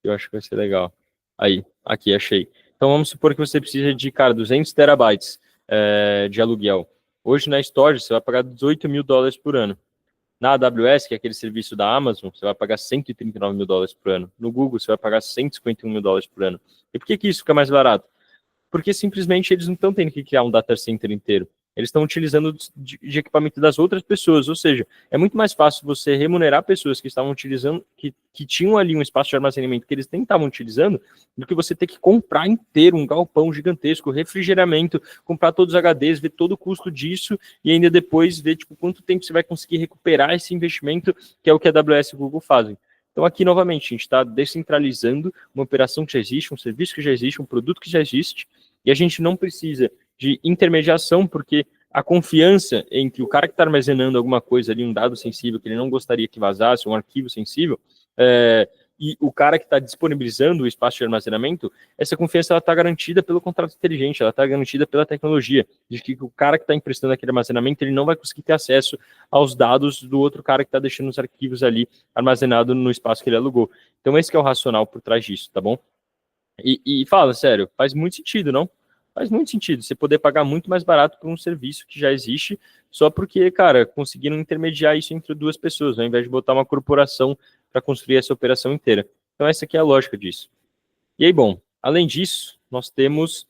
Eu acho que vai ser legal. Aí, aqui, achei. Então, vamos supor que você precisa de, cara, 200 terabytes de aluguel. Hoje, na Storage, você vai pagar $18.000 por ano. Na AWS, que é aquele serviço da Amazon, você vai pagar $139.000 por ano. No Google, você vai pagar $151.000 por ano. E por que isso fica mais barato? Porque simplesmente eles não estão tendo que criar um data center inteiro. Eles estão utilizando de equipamento das outras pessoas, ou seja, é muito mais fácil você remunerar pessoas que estavam utilizando, que tinham ali um espaço de armazenamento que eles nem estavam utilizando, do que você ter que comprar inteiro um galpão gigantesco, refrigeramento, comprar todos os HDs, ver todo o custo disso e ainda depois ver tipo, quanto tempo você vai conseguir recuperar esse investimento, que é o que a AWS e o Google fazem. Então, aqui, novamente, a gente está descentralizando uma operação que já existe, um serviço que já existe, um produto que já existe, e a gente não precisa de intermediação, porque a confiança entre o cara que está armazenando alguma coisa ali, um dado sensível, que ele não gostaria que vazasse, um arquivo sensível, e o cara que está disponibilizando o espaço de armazenamento, essa confiança está garantida pelo contrato inteligente, ela está garantida pela tecnologia, de que o cara que está emprestando aquele armazenamento, ele não vai conseguir ter acesso aos dados do outro cara que está deixando os arquivos ali armazenados no espaço que ele alugou. Então esse que é o racional por trás disso, tá bom? E fala, sério, faz muito sentido, não? Faz muito sentido você poder pagar muito mais barato por um serviço que já existe, só porque, cara, conseguiram intermediar isso entre duas pessoas, ao invés de botar uma corporação para construir essa operação inteira. Então, essa aqui é a lógica disso. E aí, bom, além disso, nós temos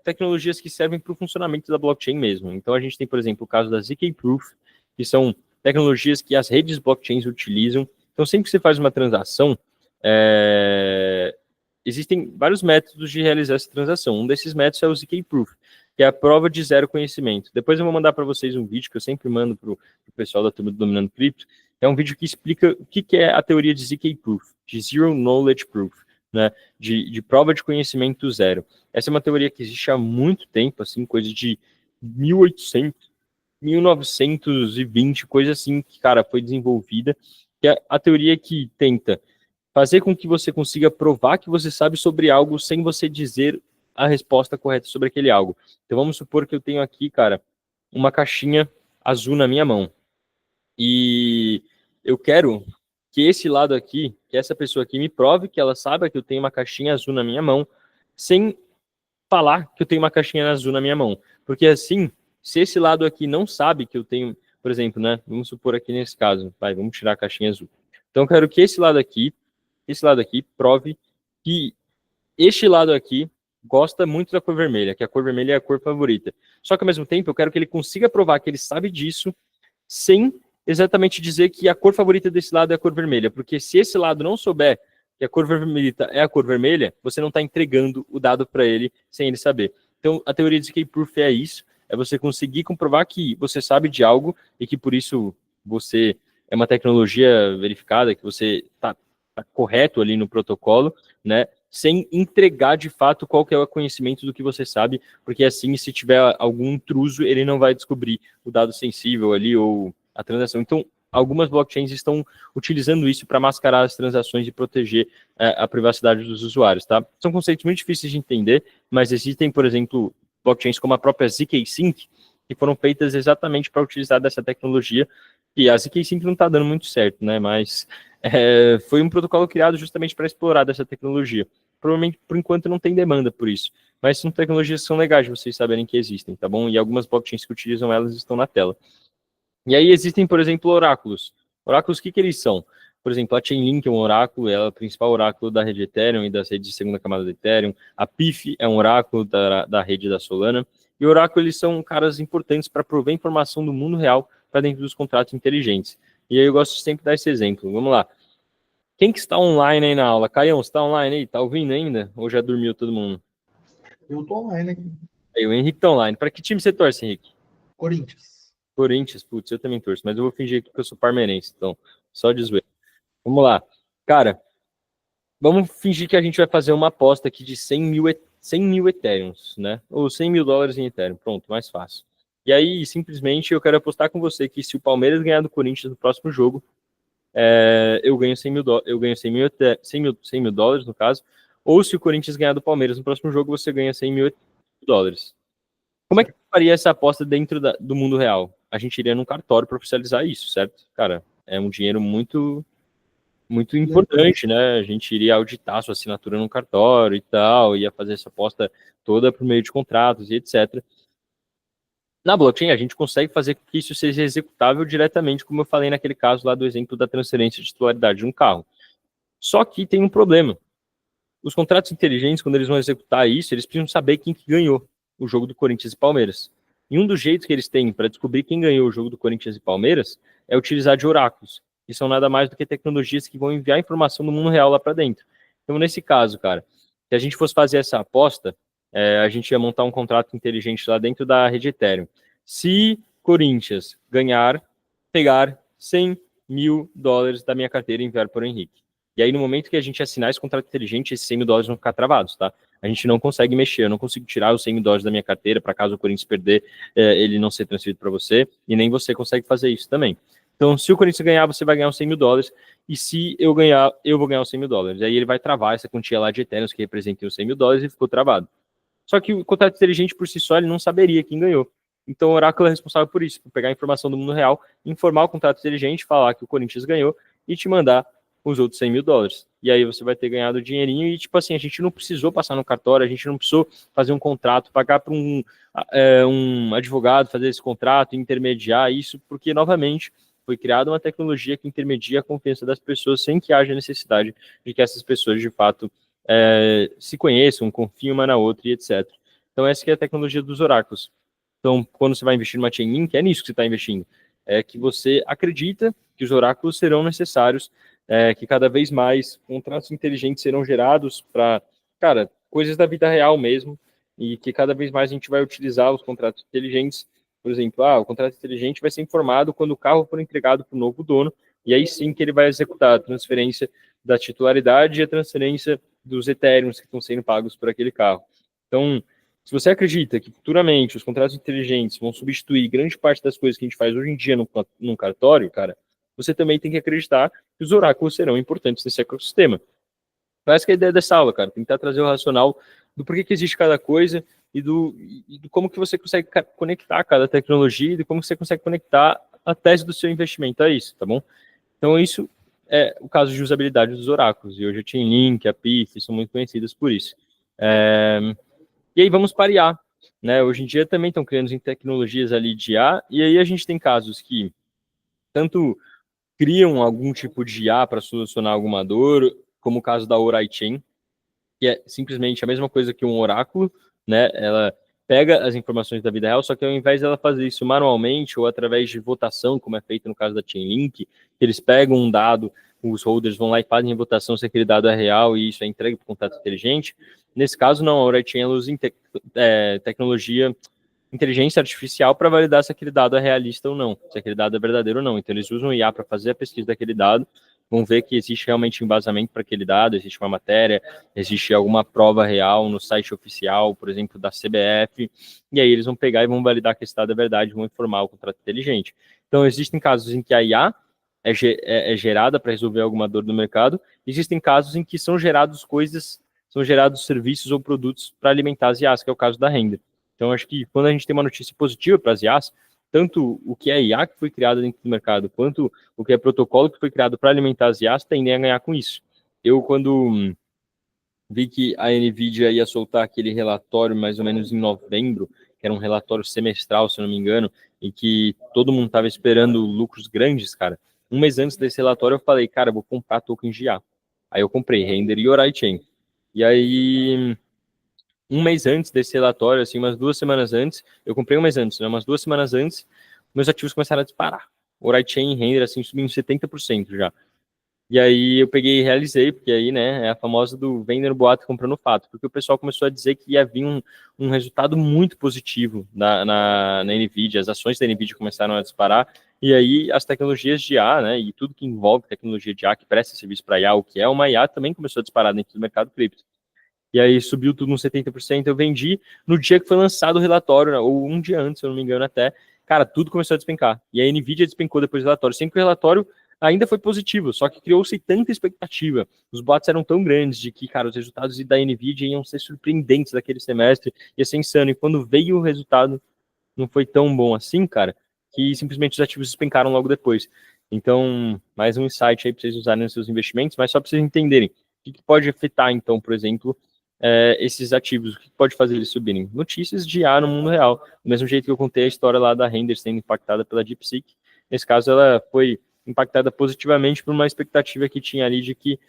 tecnologias que servem para o funcionamento da blockchain mesmo. Então, a gente tem, por exemplo, o caso da ZK Proof, que são tecnologias que as redes blockchains utilizam. Então, sempre que você faz uma transação, existem vários métodos de realizar essa transação. Um desses métodos é o ZK Proof, que é a prova de zero conhecimento. Depois eu vou mandar para vocês um vídeo que eu sempre mando para o pessoal da turma do Dominando Cripto. É um vídeo que explica o que é a teoria de ZK Proof, de Zero Knowledge Proof, né? De prova de conhecimento zero. Essa é uma teoria que existe há muito tempo, assim, coisa de 1800, 1920, coisa assim, que, cara, foi desenvolvida, que é a teoria que tenta fazer com que você consiga provar que você sabe sobre algo sem você dizer a resposta correta sobre aquele algo. Então vamos supor que eu tenho aqui, cara, uma caixinha azul na minha mão. E eu quero que esse lado aqui, que essa pessoa aqui me prove que ela sabe que eu tenho uma caixinha azul na minha mão, sem falar que eu tenho uma caixinha azul na minha mão. Porque assim, se esse lado aqui não sabe que eu tenho, por exemplo, né? Vamos supor aqui nesse caso, vamos tirar a caixinha azul. Então eu quero que esse lado aqui prove que este lado aqui gosta muito da cor vermelha, que a cor vermelha é a cor favorita. Só que ao mesmo tempo eu quero que ele consiga provar que ele sabe disso sem exatamente dizer que a cor favorita desse lado é a cor vermelha, porque se esse lado não souber que a cor vermelha é a cor vermelha, você não está entregando o dado para ele sem ele saber. Então, a teoria de escape proof é isso, é você conseguir comprovar que você sabe de algo e que por isso você é uma tecnologia verificada, que você está correto ali no protocolo, né, sem entregar de fato qual que é o conhecimento do que você sabe, porque assim, se tiver algum intruso, ele não vai descobrir o dado sensível ali ou a transação. Então, algumas blockchains estão utilizando isso para mascarar as transações e proteger a privacidade dos usuários, tá? São conceitos muito difíceis de entender, mas existem, por exemplo, blockchains como a própria ZK-Sync, que foram feitas exatamente para utilizar dessa tecnologia, e a ZK-Sync não está dando muito certo, né? Mas foi um protocolo criado justamente para explorar dessa tecnologia. Provavelmente, por enquanto, não tem demanda por isso, mas são tecnologias que são legais de vocês saberem que existem, tá bom? E algumas blockchains que utilizam elas estão na tela. E aí existem, por exemplo, oráculos. Oráculos, o que eles são? Por exemplo, a Chainlink é um oráculo, ela é o principal oráculo da rede Ethereum e das redes de segunda camada do Ethereum. A PIF é um oráculo da rede da Solana. E oráculo, eles são caras importantes para prover informação do mundo real para dentro dos contratos inteligentes. E aí eu gosto de sempre dar esse exemplo. Vamos lá. Quem que está online aí na aula? Caião, você está online aí? Está ouvindo ainda? Ou já dormiu todo mundo? Eu tô online aqui. Aí, o Henrique está online. Para que time você torce, Henrique? Corinthians. Corinthians, putz, eu também torço, mas eu vou fingir aqui que eu sou parmeirense, então, só de zoeira. Vamos lá. Cara, vamos fingir que a gente vai fazer uma aposta aqui de 100 mil Ethereums, né? Ou 100 mil dólares em Ethereum, pronto, mais fácil. E aí, simplesmente, eu quero apostar com você que se o Palmeiras ganhar do Corinthians no próximo jogo, eu ganho 100 mil dólares, no caso, ou se o Corinthians ganhar do Palmeiras no próximo jogo, você ganha 100 mil dólares. Como é que faria essa aposta dentro do mundo real? A gente iria num cartório para oficializar isso, certo? Cara, é um dinheiro muito importante, né? A gente iria auditar sua assinatura num cartório e tal, ia fazer essa aposta toda por meio de contratos e etc. Na blockchain, a gente consegue fazer com que isso seja executável diretamente, como eu falei naquele caso lá do exemplo da transferência de titularidade de um carro. Só que tem um problema. Os contratos inteligentes, quando eles vão executar isso, eles precisam saber quem que ganhou o jogo do Corinthians e Palmeiras. E um dos jeitos que eles têm para descobrir quem ganhou o jogo do Corinthians e Palmeiras é utilizar de oráculos, que são nada mais do que tecnologias que vão enviar informação do mundo real lá para dentro. Então, nesse caso, cara, se a gente fosse fazer essa aposta, a gente ia montar um contrato inteligente lá dentro da rede Ethereum. Se Corinthians ganhar, pegar 100 mil dólares da minha carteira e enviar para o Henrique. E aí, no momento que a gente assinar esse contrato inteligente, esses 100 mil dólares vão ficar travados, tá? A gente não consegue mexer, eu não consigo tirar os 100 mil dólares da minha carteira para caso o Corinthians perder, ele não ser transferido para você, e nem você consegue fazer isso também. Então, se o Corinthians ganhar, você vai ganhar os 100 mil dólares, e se eu ganhar, eu vou ganhar os 100 mil dólares. Aí ele vai travar essa quantia lá de Ethereum que representa os 100 mil dólares e ficou travado. Só que o contrato inteligente por si só, ele não saberia quem ganhou. Então, o Oráculo é responsável por isso, por pegar a informação do mundo real, informar o contrato inteligente, falar que o Corinthians ganhou e te mandar os outros 100 mil dólares. E aí você vai ter ganhado dinheirinho e, tipo assim, a gente não precisou passar no cartório, a gente não precisou fazer um contrato, pagar para um advogado fazer esse contrato, intermediar isso, porque, novamente, foi criada uma tecnologia que intermedia a confiança das pessoas sem que haja necessidade de que essas pessoas, de fato, se conheçam, confiem uma na outra e etc. Então, essa que é a tecnologia dos oráculos. Então, quando você vai investir numa Chainlink, é nisso que você está investindo. É que você acredita que os oráculos serão necessários, que cada vez mais contratos inteligentes serão gerados para, cara, coisas da vida real mesmo, e que cada vez mais a gente vai utilizar os contratos inteligentes. Por exemplo, o contrato inteligente vai ser informado quando o carro for entregado para o novo dono, e aí sim que ele vai executar a transferência da titularidade e a transferência dos Ethereums que estão sendo pagos por aquele carro. Então, se você acredita que futuramente os contratos inteligentes vão substituir grande parte das coisas que a gente faz hoje em dia num cartório, cara, você também tem que acreditar que os oráculos serão importantes nesse ecossistema. Essa que é a ideia dessa aula, cara. Tentar trazer o racional do porquê que existe cada coisa e do como que você consegue conectar cada tecnologia e de como você consegue conectar a tese do seu investimento a isso, tá bom? Então, isso é o caso de usabilidade dos oráculos, e hoje a Chainlink, a PIF são muito conhecidas por isso. E aí vamos para IA, né? Hoje em dia também estão criando em tecnologias ali de IA, e aí a gente tem casos que tanto criam algum tipo de IA para solucionar alguma dor, como o caso da OraiChain, que é simplesmente a mesma coisa que um oráculo, né? Ela pega as informações da vida real, só que ao invés dela fazer isso manualmente ou através de votação, como é feito no caso da Chainlink, eles pegam um dado, os holders vão lá e fazem a votação se aquele dado é real e isso é entregue para o contrato inteligente. Nesse caso, não, a OraiChain usa tecnologia, inteligência artificial para validar se aquele dado é realista ou não, se aquele dado é verdadeiro ou não. Então, eles usam IA para fazer a pesquisa daquele dado, vão ver que existe realmente embasamento para aquele dado, existe uma matéria, existe alguma prova real no site oficial, por exemplo, da CBF, e aí eles vão pegar e vão validar que esse dado é verdade, vão informar o contrato inteligente. Então, existem casos em que a IA é gerada para resolver alguma dor do mercado, existem casos em que são gerados serviços ou produtos para alimentar as IAs, que é o caso da renda. Então, acho que quando a gente tem uma notícia positiva para as IAs, tanto o que é IA que foi criado dentro do mercado, quanto o que é protocolo que foi criado para alimentar as IAs, tendem a ganhar com isso. Eu, quando vi que a NVIDIA ia soltar aquele relatório mais ou menos em novembro, que era um relatório semestral, se eu não me engano, e que todo mundo estava esperando lucros grandes, cara. Um mês antes desse relatório, eu falei, cara, eu vou comprar token de IA. Aí eu comprei Render e OraiChain. E aí, um mês antes desse relatório, assim, umas 2 semanas antes, eu comprei um mês antes, né, umas 2 semanas antes, meus ativos começaram a disparar. OraiChain e Render, assim, subindo 70% já. E aí eu peguei e realizei, porque aí, né, é a famosa do vender no boato comprando fato, porque o pessoal começou a dizer que ia vir um resultado muito positivo na NVIDIA, as ações da NVIDIA começaram a disparar, e aí as tecnologias de IA, né, e tudo que envolve tecnologia de IA, que presta serviço para IA, o que é uma IA, também começou a disparar dentro do mercado cripto. E aí subiu tudo uns 70%, eu vendi no dia que foi lançado o relatório, né, ou um dia antes, se eu não me engano até, cara, tudo começou a despencar. E a NVIDIA despencou depois do relatório, sempre que o relatório ainda foi positivo, só que criou-se tanta expectativa, os boatos eram tão grandes de que, cara, os resultados da NVIDIA iam ser surpreendentes daquele semestre, ia ser insano, e quando veio o resultado, não foi tão bom assim, cara, que simplesmente os ativos despencaram logo depois. Então, mais um insight aí para vocês usarem nos seus investimentos, mas só para vocês entenderem, o que pode afetar, então, por exemplo, esses ativos, o que pode fazer eles subirem? Notícias de IA no mundo real, do mesmo jeito que eu contei a história lá da Render sendo impactada pela DeepSeek, nesse caso ela foi impactada positivamente por uma expectativa que tinha ali de que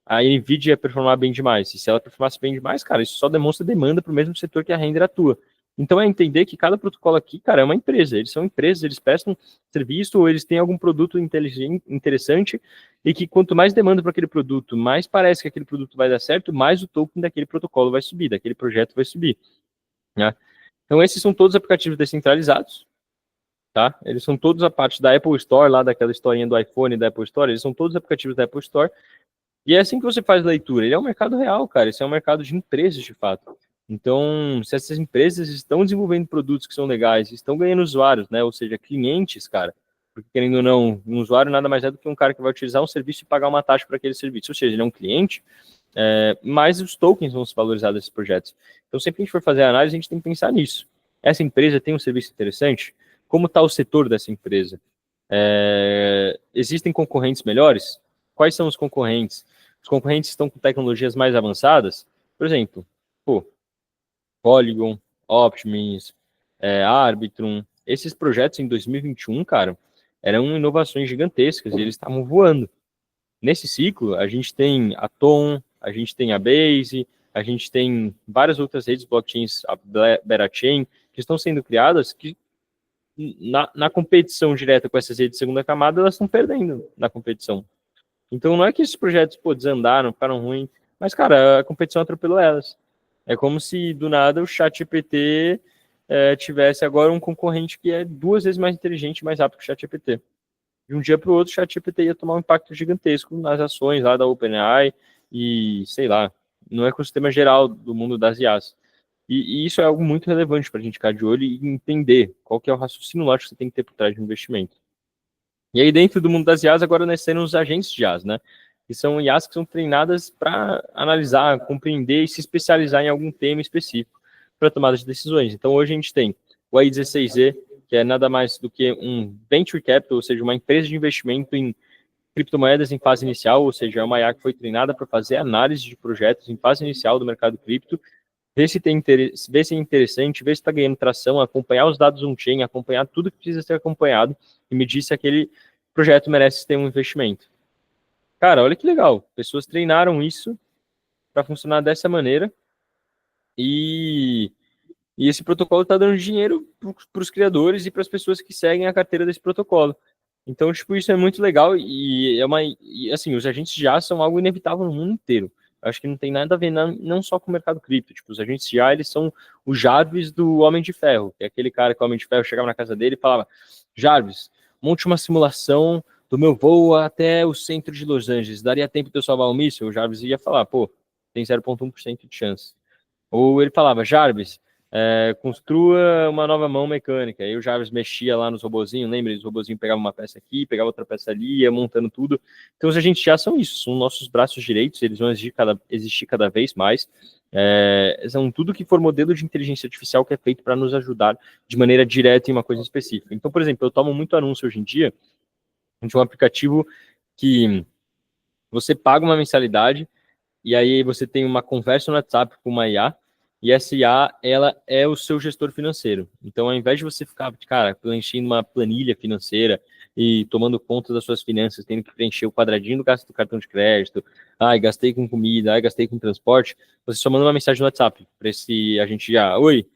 a NVIDIA ia performar bem demais. E se ela performasse bem demais, cara, isso só demonstra demanda para o mesmo setor que a Render atua. Então é entender que cada protocolo aqui, cara, é uma empresa. Eles são empresas, eles prestam serviço ou eles têm algum produto inteligente, interessante e que quanto mais demanda para aquele produto, mais parece que aquele produto vai dar certo, mais o token daquele protocolo vai subir, daquele projeto vai subir. Né? Então esses são todos aplicativos descentralizados, tá? Eles são todos a parte da Apple Store, lá daquela historinha do iPhone da Apple Store, eles são todos aplicativos da Apple Store. E é assim que você faz leitura. Ele é um mercado real, cara. Esse é um mercado de empresas, de fato. Então, se essas empresas estão desenvolvendo produtos que são legais, estão ganhando usuários, né? Ou seja, clientes, cara. Porque, querendo ou não, um usuário nada mais é do que um cara que vai utilizar um serviço e pagar uma taxa para aquele serviço. Ou seja, ele é um cliente, mas os tokens vão se valorizar desses projetos. Então, sempre que a gente for fazer a análise, a gente tem que pensar nisso. Essa empresa tem um serviço interessante? Como está o setor dessa empresa? Existem concorrentes melhores? Quais são os concorrentes? Os concorrentes estão com tecnologias mais avançadas? Por exemplo, Polygon, Optimus, Arbitrum. Esses projetos em 2021, cara, eram inovações gigantescas e eles estavam voando. Nesse ciclo, a gente tem a Tom, a gente tem a Base, a gente tem várias outras redes blockchains, a Berachain, que estão sendo criadas que na competição direta com essas redes de segunda camada, elas estão perdendo na competição. Então não é que esses projetos desandaram, ficaram ruins, mas, cara, a competição atropelou elas. É como se, do nada, o ChatGPT tivesse agora um concorrente que é 2 vezes mais inteligente e mais rápido que o ChatGPT. De um dia para o outro, o ChatGPT ia tomar um impacto gigantesco nas ações lá da OpenAI e, sei lá, no ecossistema geral do mundo das IAs. E isso é algo muito relevante para a gente ficar de olho e entender qual que é o raciocínio lógico que você tem que ter por trás de um investimento. E aí, dentro do mundo das IAs, agora nasceram os agentes de IAs, né? Que são IAs que são treinadas para analisar, compreender e se especializar em algum tema específico para tomada de decisões. Então, hoje a gente tem o AI16Z, que é nada mais do que um venture capital, ou seja, uma empresa de investimento em criptomoedas em fase inicial, ou seja, é uma IA que foi treinada para fazer análise de projetos em fase inicial do mercado cripto, ver se tem interesse, ver se é interessante, ver se está ganhando tração, acompanhar os dados on-chain, acompanhar tudo que precisa ser acompanhado e medir se aquele projeto merece ter um investimento. Cara, olha que legal. Pessoas treinaram isso para funcionar dessa maneira e esse protocolo está dando dinheiro para os criadores e para as pessoas que seguem a carteira desse protocolo. Então, tipo, isso é muito legal e assim, os agentes de IA são algo inevitável no mundo inteiro. Eu acho que não tem nada a ver não só com o mercado cripto. Tipo, os agentes de IA, eles são o Jarvis do Homem de Ferro, que é aquele cara que o Homem de Ferro chegava na casa dele e falava: Jarvis, monte uma simulação do meu voo até o centro de Los Angeles. Daria tempo de eu salvar o míssil? O Jarvis ia falar: pô, tem 0,1% de chance. Ou ele falava: Jarvis, construa uma nova mão mecânica. Aí o Jarvis mexia lá nos robozinhos, lembra? Os robozinhos pegavam uma peça aqui, pegavam outra peça ali, ia montando tudo. Então os agentes já são isso, são nossos braços direitos, eles vão existir cada vez mais. São tudo que for modelo de inteligência artificial que é feito para nos ajudar de maneira direta em uma coisa específica. Então, por exemplo, eu tomo muito anúncio hoje em dia de um aplicativo que você paga uma mensalidade e aí você tem uma conversa no WhatsApp com uma IA, e essa IA, ela é o seu gestor financeiro. Então, ao invés de você ficar, cara, preenchendo uma planilha financeira e tomando conta das suas finanças, tendo que preencher o quadradinho do gasto do cartão de crédito, gastei com comida, gastei com transporte, você só manda uma mensagem no WhatsApp para esse agente de IA: oi,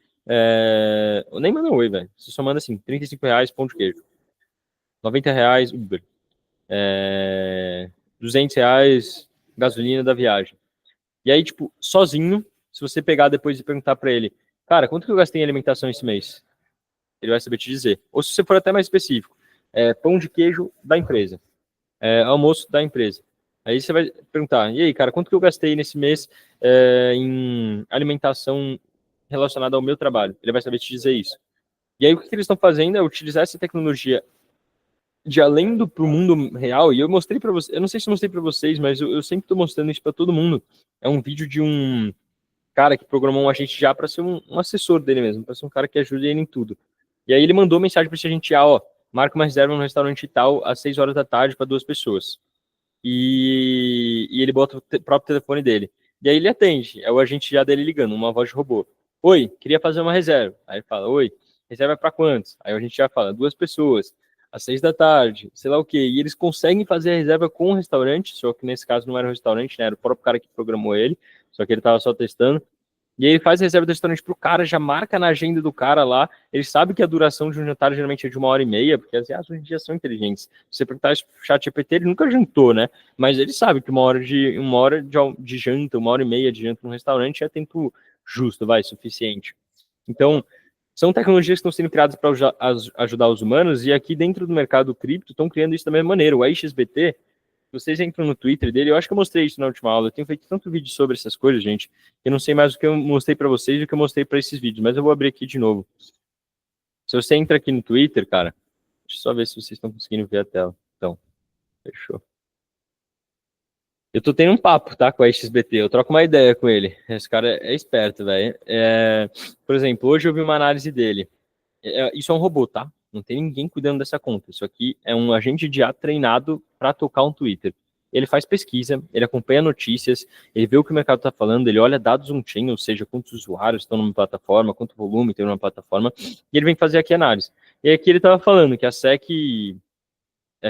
nem manda um oi, velho. Você só manda assim: R$ 35 pão de queijo, R$ 90 Uber, R$ 200 gasolina da viagem. E aí, tipo, sozinho, se você pegar depois e perguntar para ele: cara, quanto que eu gastei em alimentação esse mês? Ele vai saber te dizer. Ou se você for até mais específico: pão de queijo da empresa, almoço da empresa. Aí você vai perguntar: e aí, cara, quanto que eu gastei nesse mês em alimentação relacionada ao meu trabalho? Ele vai saber te dizer isso. E aí o que eles estão fazendo é utilizar essa tecnologia de além do pro mundo real. E eu mostrei para vocês, eu não sei se mostrei para vocês, mas eu sempre estou mostrando isso para todo mundo. É um vídeo de um cara que programou um agente já para ser um assessor dele mesmo, para ser um cara que ajude ele em tudo. E aí ele mandou mensagem para esse agente: marca uma reserva no restaurante tal às 6 horas da tarde para 2 pessoas. E ele bota o próprio telefone dele. E aí ele atende, é o agente já dele ligando, uma voz de robô: oi, queria fazer uma reserva. Aí ele fala: oi, reserva para quantos? Aí a gente já fala: 2 pessoas, às 6 da tarde, sei lá o quê. E eles conseguem fazer a reserva com o restaurante, só que nesse caso não era um restaurante, né? Era o próprio cara que programou ele, só que ele estava só testando. E aí ele faz a reserva do restaurante pro cara, já marca na agenda do cara lá. Ele sabe que a duração de um jantar geralmente é de 1h30, porque as IAs hoje em dia são inteligentes. Se você perguntar o ChatGPT, ele nunca jantou, né? Mas ele sabe que uma hora de janta, 1h30 de janta num restaurante é tempo justo, suficiente. Então, são tecnologias que estão sendo criadas para ajudar os humanos, e aqui dentro do mercado cripto estão criando isso da mesma maneira. O XBT, vocês entram no Twitter dele, eu acho que eu mostrei isso na última aula, eu tenho feito tanto vídeo sobre essas coisas, gente, que eu não sei mais o que eu mostrei para vocês do que eu mostrei para esses vídeos, mas eu vou abrir aqui de novo. Se você entra aqui no Twitter, cara, deixa eu só ver se vocês estão conseguindo ver a tela. Então, fechou. Eu tô tendo um papo, tá, com a XBT, eu troco uma ideia com ele. Esse cara é esperto, velho. Por exemplo, hoje eu vi uma análise dele. Isso é um robô, tá? Não tem ninguém cuidando dessa conta. Isso aqui é um agente de IA treinado para tocar um Twitter. Ele faz pesquisa, ele acompanha notícias, ele vê o que o mercado está falando, ele olha dados on-chain, ou seja, quantos usuários estão numa plataforma, quanto volume tem numa plataforma, e ele vem fazer aqui análise. E aqui ele estava falando que a SEC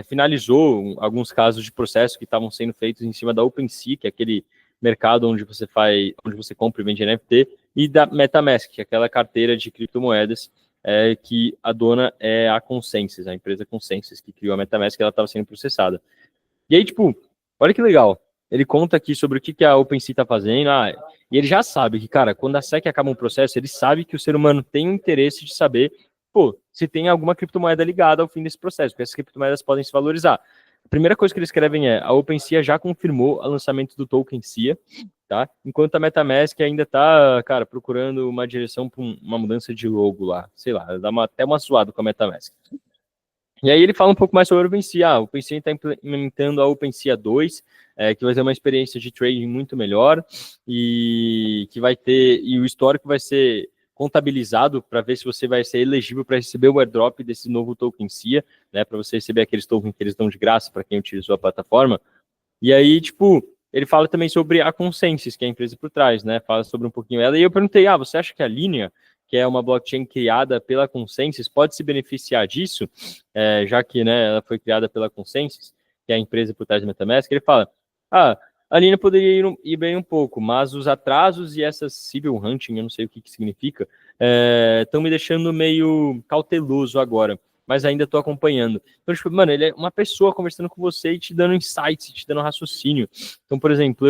finalizou alguns casos de processo que estavam sendo feitos em cima da OpenSea, que é aquele mercado onde você compra e vende NFT, e da MetaMask, que é aquela carteira de criptomoedas que a dona é a Consensys, a empresa Consensys que criou a MetaMask, ela estava sendo processada. E aí, tipo, olha que legal. Ele conta aqui sobre o que a OpenSea está fazendo, e ele já sabe que, cara, quando a SEC acaba um processo, ele sabe que o ser humano tem o interesse de saber, se tem alguma criptomoeda ligada ao fim desse processo, porque essas criptomoedas podem se valorizar. A primeira coisa que eles escrevem a OpenSea já confirmou o lançamento do token SEA, tá? Enquanto a MetaMask ainda tá, cara, procurando uma direção para uma mudança de logo lá, sei lá, dá até uma zoada com a MetaMask. E aí ele fala um pouco mais sobre a OpenSea. A OpenSea está implementando a OpenSea 2, que vai ter uma experiência de trading muito melhor, e que vai ter, e o histórico vai ser contabilizado para ver se você vai ser elegível para receber o airdrop desse novo token SIA, né, para você receber aqueles tokens que eles dão de graça para quem utilizou a plataforma. E aí, tipo, ele fala também sobre a Consensus, que é a empresa por trás, né? Fala sobre um pouquinho ela. E eu perguntei, você acha que a Linea, que é uma blockchain criada pela Consensus, pode se beneficiar disso? Já que, né, ela foi criada pela Consensus, que é a empresa por trás do MetaMask. Ele fala, a Linea poderia ir bem um pouco, mas os atrasos e essa civil hunting, eu não sei o que significa, estão me deixando meio cauteloso agora, mas ainda estou acompanhando. Então, tipo, mano, ele é uma pessoa conversando com você e te dando insights, te dando raciocínio. Então, por exemplo,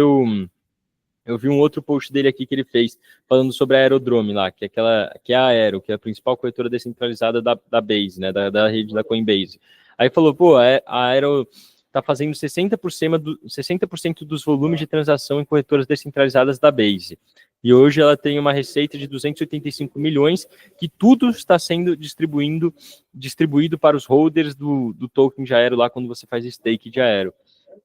eu vi um outro post dele aqui que ele fez, falando sobre a Aerodrome lá, que é a Aero, que é a principal corretora descentralizada da Base, né, da rede da Coinbase. Aí falou, a Aero está fazendo 60% dos volumes de transação em corretoras descentralizadas da Base. E hoje ela tem uma receita de 285 milhões, que tudo está sendo distribuído para os holders do token de Aero lá, quando você faz stake de Aero.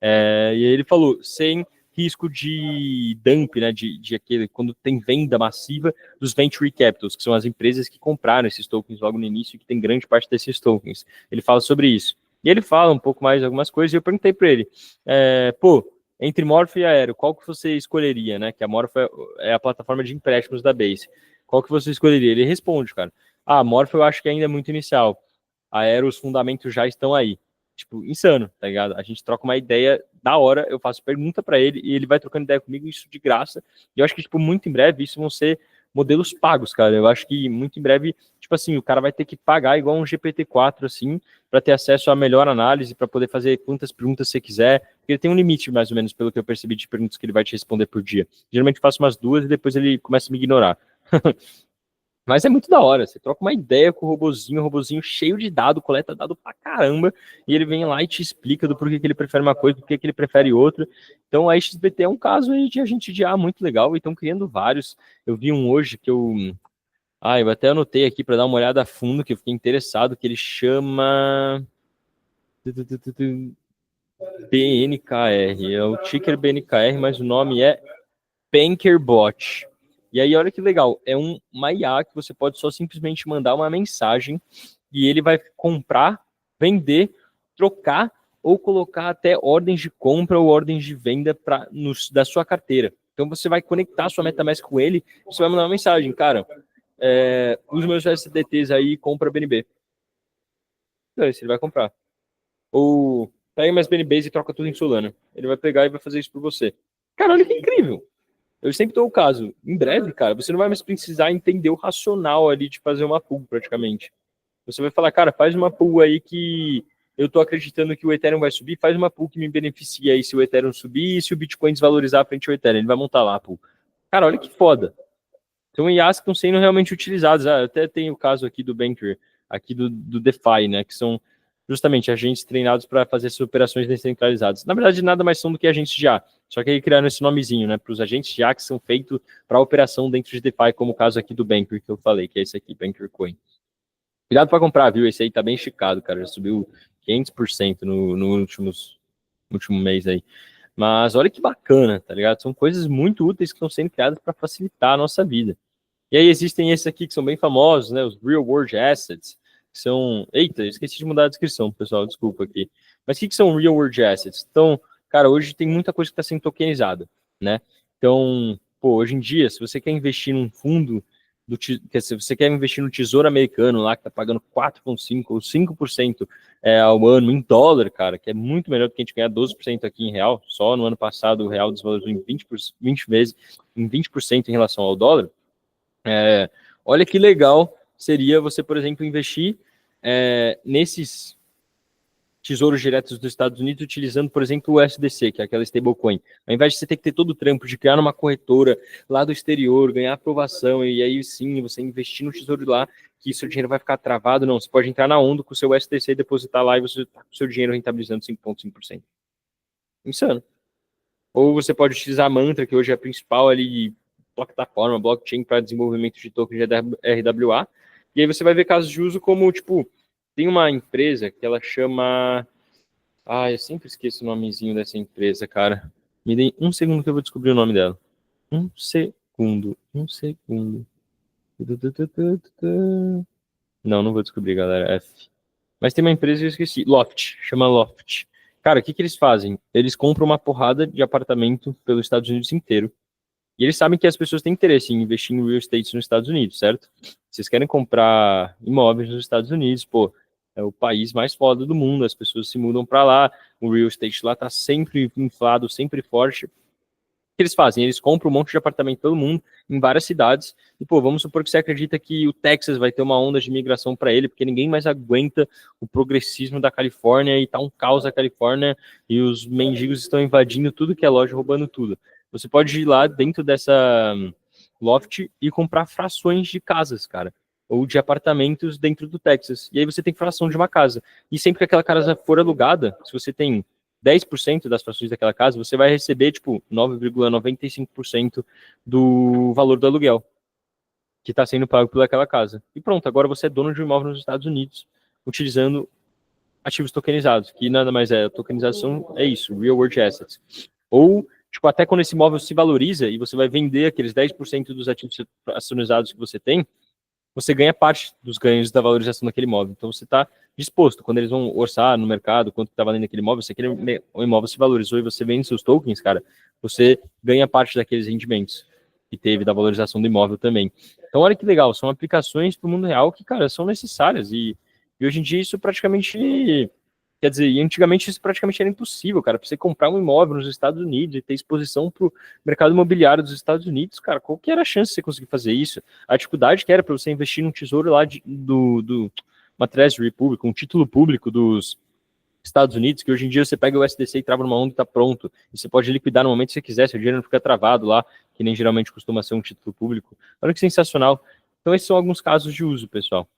E ele falou, sem risco de dump, né, de aquele, quando tem venda massiva dos venture capitals, que são as empresas que compraram esses tokens logo no início e que tem grande parte desses tokens. Ele fala sobre isso. E ele fala um pouco mais de algumas coisas, e eu perguntei para ele, entre Morpho e Aero, qual que você escolheria, né? Que a Morpho é a plataforma de empréstimos da Base. Qual que você escolheria? Ele responde, cara. A Morpho eu acho que ainda é muito inicial. A Aero, os fundamentos já estão aí. Tipo, insano, tá ligado? A gente troca uma ideia da hora, eu faço pergunta para ele e ele vai trocando ideia comigo, isso de graça. E eu acho que, tipo, muito em breve isso vão ser modelos pagos, cara. Eu acho que muito em breve, tipo assim, o cara vai ter que pagar igual um GPT-4, assim, para ter acesso à melhor análise, para poder fazer quantas perguntas você quiser. Porque ele tem um limite, mais ou menos, pelo que eu percebi de perguntas que ele vai te responder por dia. Geralmente eu faço umas 2 e depois ele começa a me ignorar. Mas é muito da hora, você troca uma ideia com o robozinho cheio de dado, coleta dado pra caramba, e ele vem lá e te explica do porquê que ele prefere uma coisa, do porquê que ele prefere outra. Então a XBT é um caso aí de agente de IA muito legal, e estão criando vários. Eu vi um hoje que eu até anotei aqui para dar uma olhada a fundo, que eu fiquei interessado, que ele chama BNKR, é o ticker BNKR, mas o nome é BankerBot. E aí, olha que legal, é uma IA que você pode só simplesmente mandar uma mensagem e ele vai comprar, vender, trocar ou colocar até ordens de compra ou ordens de venda da sua carteira. Então você vai conectar sua MetaMask com ele, você vai mandar uma mensagem, cara, os meus SDTs aí, compra BNB. Então, ele vai comprar. Ou pega minhas BNBs e troca tudo em Solana. Ele vai pegar e vai fazer isso por você. Cara, olha que incrível. Eu sempre dou o caso. Em breve, cara, você não vai mais precisar entender o racional ali de fazer uma pool, praticamente. Você vai falar, cara, faz uma pool aí que eu tô acreditando que o Ethereum vai subir, faz uma pool que me beneficia aí se o Ethereum subir e se o Bitcoin desvalorizar frente ao Ethereum. Ele vai montar lá a pool. Cara, olha que foda. São IAs que estão sendo realmente utilizados. Eu até tenho o caso aqui do Banker, aqui do DeFi, né, que são justamente agentes treinados para fazer essas operações descentralizadas. Na verdade, nada mais são do que agentes de IA, só que aí criaram esse nomezinho, né, para os agentes de IA que são feitos para operação dentro de DeFi, como o caso aqui do Banker, que eu falei, que é esse aqui, Banker Coin. Cuidado para comprar, viu? Esse aí tá bem esticado, cara, já subiu 500% no último mês aí. Mas olha que bacana, tá ligado? São coisas muito úteis que estão sendo criadas para facilitar a nossa vida. E aí existem esses aqui que são bem famosos, né? Os Real World Assets, que são... Eita, esqueci de mudar a descrição, pessoal, desculpa aqui. Mas o que são Real World Assets? Então, cara, hoje tem muita coisa que está sendo tokenizada, né? Então, hoje em dia, se você quer investir num fundo, se você quer investir no Tesouro Americano lá, que tá pagando 4,5% ou 5% ao ano em dólar, cara, que é muito melhor do que a gente ganhar 12% aqui em real. Só no ano passado o real desvalorizou em 20 vezes, em 20% em relação ao dólar. Olha que legal seria você, por exemplo, investir nesses tesouros diretos dos Estados Unidos utilizando, por exemplo, o USDC, que é aquela stablecoin. Ao invés de você ter que ter todo o trampo de criar uma corretora lá do exterior, ganhar aprovação e aí sim você investir no tesouro lá, que seu dinheiro vai ficar travado, não. Você pode entrar na onda com o seu USDC, depositar lá e você está com o seu dinheiro rentabilizando 5,5%. Insano. Ou você pode utilizar a Mantra, que hoje é a principal ali plataforma, blockchain para desenvolvimento de token de RWA. E aí você vai ver casos de uso como, tipo, tem uma empresa que ela chama... eu sempre esqueço o nomezinho dessa empresa, cara. Me dê um segundo que eu vou descobrir o nome dela. Um segundo. Não, não vou descobrir, galera. F. Mas tem uma empresa que eu esqueci. Loft. Chama Loft. Cara, o que que eles fazem? Eles compram uma porrada de apartamento pelos Estados Unidos inteiro. E eles sabem que as pessoas têm interesse em investir em real estate nos Estados Unidos, certo? Vocês querem comprar imóveis nos Estados Unidos, pô, é o país mais foda do mundo, as pessoas se mudam para lá, o real estate lá tá sempre inflado, sempre forte. O que eles fazem? Eles compram um monte de apartamento pelo mundo, em várias cidades, e pô, vamos supor que você acredita que o Texas vai ter uma onda de migração para ele, porque ninguém mais aguenta o progressismo da Califórnia e tá um caos a Califórnia, e os mendigos estão invadindo tudo que é loja, roubando tudo. Você pode ir lá dentro dessa loft e comprar frações de casas, cara, ou de apartamentos dentro do Texas. E aí você tem fração de uma casa. E sempre que aquela casa for alugada, se você tem 10% das frações daquela casa, você vai receber, tipo, 9,95% do valor do aluguel que está sendo pago pelaquela casa. E pronto, agora você é dono de um imóvel nos Estados Unidos, utilizando ativos tokenizados, que nada mais é, a tokenização é isso, real world assets. Ou, tipo, até quando esse imóvel se valoriza e você vai vender aqueles 10% dos ativos acionizados que você tem, você ganha parte dos ganhos da valorização daquele imóvel. Então você está disposto, quando eles vão orçar no mercado, quanto está valendo aquele imóvel, se aquele imóvel se valorizou e você vende seus tokens, cara, você ganha parte daqueles rendimentos que teve da valorização do imóvel também. Então olha que legal, são aplicações para o mundo real que, cara, são necessárias e hoje em dia isso praticamente, quer dizer, e antigamente isso praticamente era impossível, cara, para você comprar um imóvel nos Estados Unidos e ter exposição para o mercado imobiliário dos Estados Unidos, cara, qual que era a chance de você conseguir fazer isso? A dificuldade que era para você investir num tesouro lá uma treasury pública, um título público dos Estados Unidos, que hoje em dia você pega o SDC e trava numa onda e tá pronto, e você pode liquidar no momento que você quiser, seu dinheiro não fica travado lá, que nem geralmente costuma ser um título público. Olha que sensacional. Então esses são alguns casos de uso, pessoal.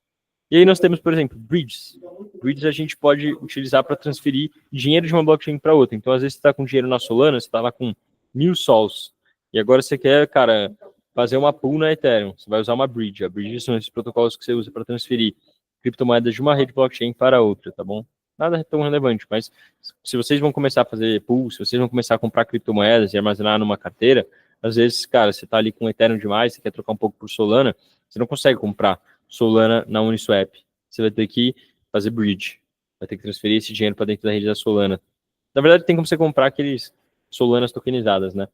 E aí nós temos, por exemplo, bridges. Bridges a gente pode utilizar para transferir dinheiro de uma blockchain para outra. Então, às vezes, você está com dinheiro na Solana, você está lá com 1.000 sols. E agora você quer, cara, fazer uma pool na Ethereum. Você vai usar uma bridge. A bridge são esses protocolos que você usa para transferir criptomoedas de uma rede blockchain para outra, tá bom? Nada tão relevante, mas se vocês vão começar a fazer pool, se vocês vão começar a comprar criptomoedas e armazenar numa carteira, às vezes, cara, você está ali com Ethereum demais, você quer trocar um pouco por Solana, você não consegue comprar Solana na Uniswap. Você vai ter que fazer bridge. Vai ter que transferir esse dinheiro para dentro da rede da Solana. Na verdade, tem como você comprar aqueles Solanas tokenizadas, né?